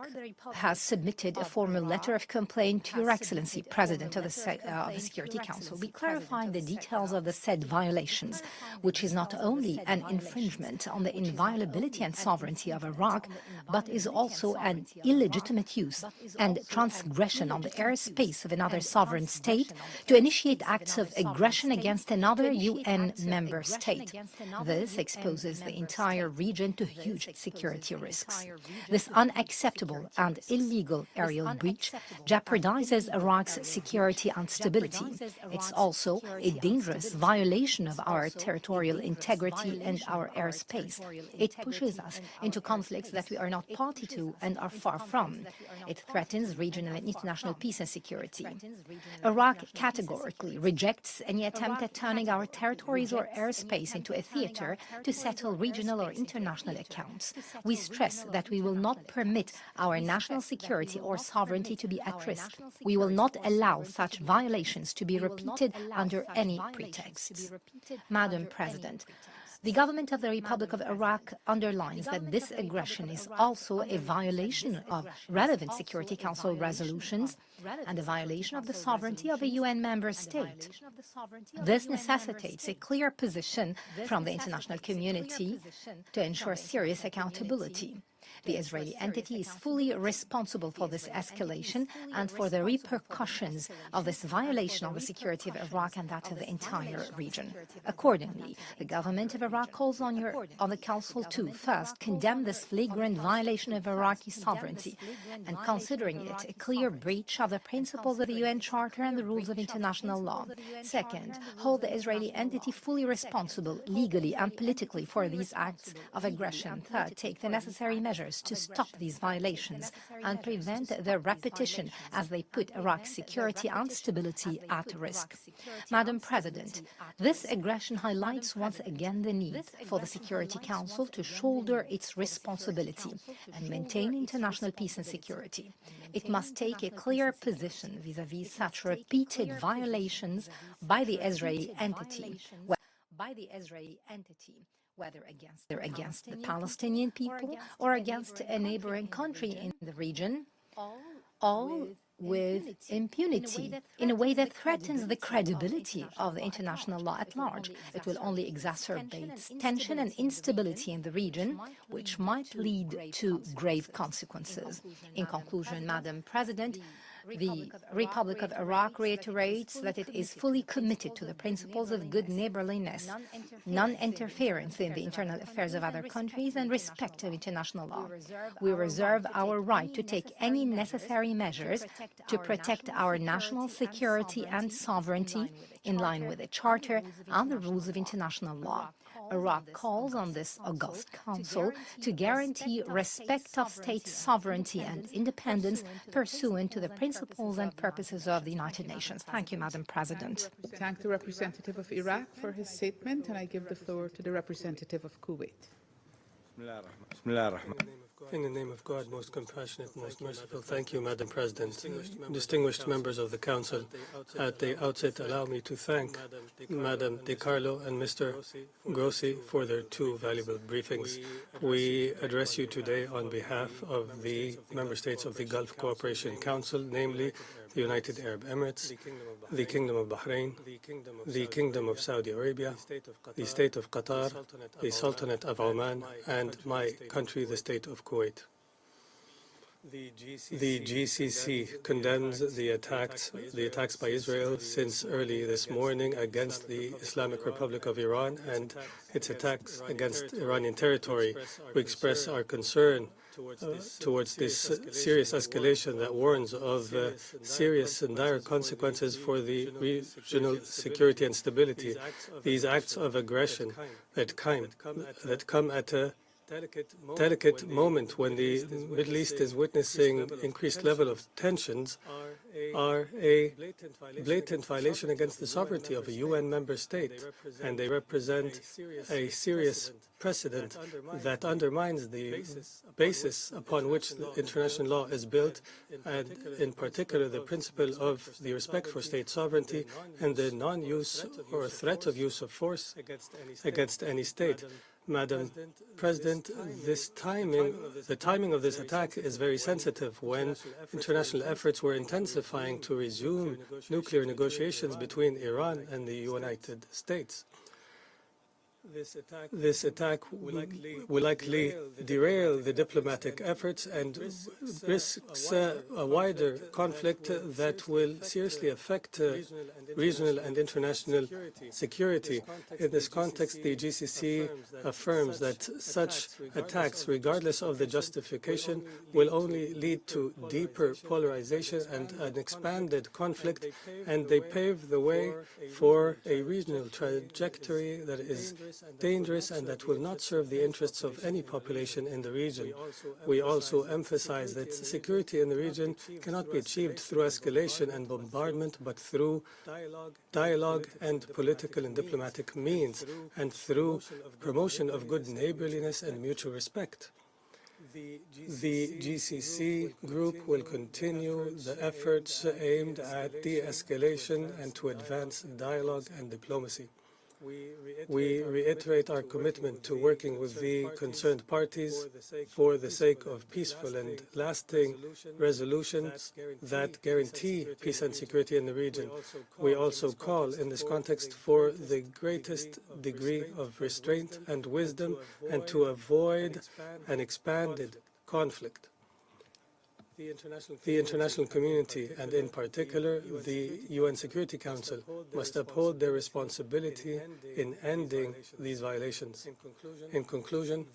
has submitted a formal letter of complaint to Your Excellency, President of the Security Council. We clarify the details of the said violations, which is not only an infringement on the inviolability and sovereignty of Iraq, but is also an illegitimate use and transgression of the airspace of another sovereign state to initiate acts of aggression against another UN member state. This exposes the entire region to huge security risks. This unacceptable and illegal aerial breach jeopardizes Iraq's security and stability. It's also a dangerous violation of our territorial integrity and our airspace. It pushes us into conflicts that we are not party to and are far from. It threatens regional and international peace and security. Iraq categorically rejects any attempt at turning our territories or airspace into a theater to settle regional or international accounts. We stress that we will not permit our national security or sovereignty to be at risk. We will not allow such violations to be repeated under any pretext. Madam President, the government of the Republic of Iraq underlines that this aggression is also a violation of relevant Security Council resolutions and a violation of the sovereignty of a UN member state. This necessitates a clear position from the international community to ensure serious accountability. The Israeli entity is fully responsible for this escalation and for the repercussions of this violation of the security of Iraq and that of the entire region. Accordingly, the government of Iraq calls on the Council to, first, condemn this flagrant violation of Iraqi sovereignty and considering it a clear breach of the principles of the UN Charter and the rules of international law. Second, hold the Israeli entity fully responsible legally and politically for these acts of aggression. Third, take the necessary measures to stop these violations and prevent their repetition as they put Iraq's security and stability at risk. Madam President, this aggression highlights once again the need for the Security Council to shoulder its responsibility and maintain international peace and security. It must take a clear position vis-à-vis such repeated violations by the Israeli entity, whether against the Palestinian people or against a neighboring country in the region, all with impunity in a way that threatens the credibility of the international law at large. It will only exacerbate tension and instability in the region, which might lead to grave consequences. In conclusion, Madam President, the Republic of Iraq reiterates that it is fully committed to the principles of good neighborliness, non-interference in the internal affairs of other countries, and respect of international law. We reserve our right to take any necessary measures to protect our national security and sovereignty in line with the Charter and the rules of international law. Iraq calls on this august Council to guarantee respect of state sovereignty and independence pursuant to the principles and purposes of the United Nations. Thank you, Madam President. Thank the representative of Iraq for his statement, and I give the floor to the representative of Kuwait. In the name of God, most compassionate, most merciful, thank you, Madam President. Distinguished members of the Council, at the outset, allow me to thank Madam De Carlo and Mr. Grossi for their two valuable briefings. We address you today on behalf of the member states of the Gulf Cooperation Council, namely the United Arab Emirates, the Kingdom of Bahrain, the Kingdom of Saudi Arabia, the State of Qatar, the Sultanate of Oman, and my country, the State of Kuwait. The GCC condemns the attacks by Israel since early this morning against the Islamic Republic of Iran and its attacks against Iranian territory. We express our concern towards this serious escalation that warns of serious and dire consequences for the regional security and stability. These acts of aggression that come at a delicate moment when the Middle East is witnessing increased level of tensions are a blatant violation against the sovereignty of a UN member state, and they represent a serious precedent that undermines the basis upon which the international law is built, and in particular the principle of the respect for state sovereignty and the non-use or threat of use of force against any state. Madam President, the timing of this attack is very sensitive when international efforts were intensifying to resume nuclear negotiations between Iran and the United States. This attack will likely derail the diplomatic efforts and risks a wider conflict that will seriously affect regional and international security. In this context, the GCC affirms that such attacks, regardless of the justification, will only lead to deeper polarization and an expanded conflict, and they pave the way for a regional trajectory that is dangerous and that will not serve the interests of any population in the region. We also emphasize that security in the region cannot be achieved through escalation and bombardment, but through dialogue and political and diplomatic means, and through promotion of good neighborliness and mutual respect. The GCC group will continue the efforts aimed at de-escalation and to advance dialogue and diplomacy. We reiterate our commitment to working with the concerned parties for the sake of peaceful and lasting resolutions that guarantee peace and security in the region. We also call in this context for the greatest degree of restraint and wisdom and to avoid an expanded conflict. The international community, and in particular the UN Security Council, must uphold their responsibility in ending these violations. In conclusion,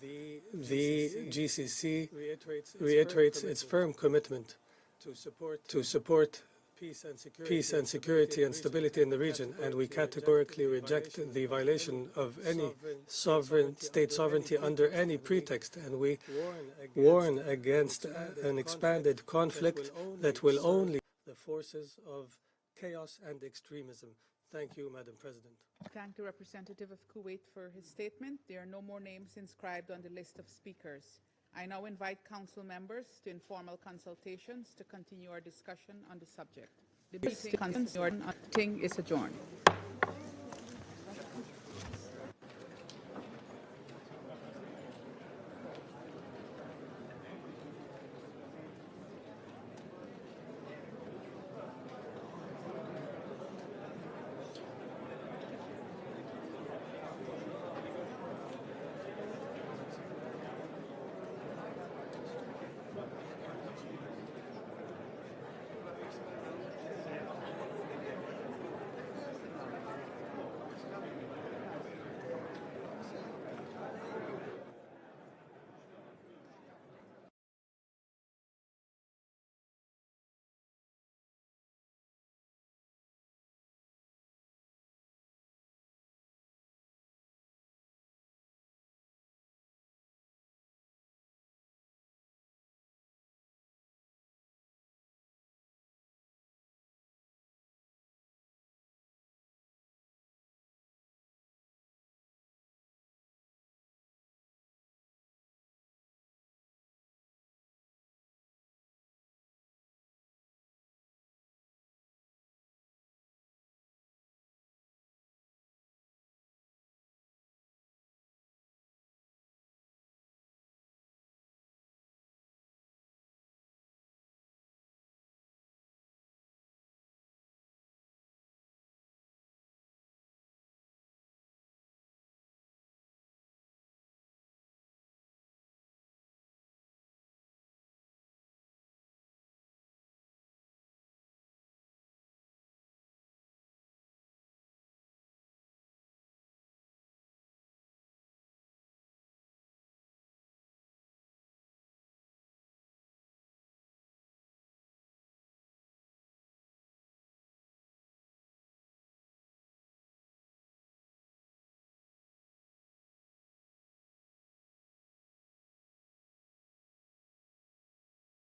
the GCC reiterates its firm commitment to support peace and security and stability in the region, and we categorically reject the violation of any state sovereignty under any pretext, and we warn against an expanded conflict that will only the forces of chaos and extremism. Thank you, Madam President. Thank the representative of Kuwait for his statement. There are no more names inscribed on the list of speakers. I now invite Council members to informal consultations to continue our discussion on the subject. The meeting is adjourned.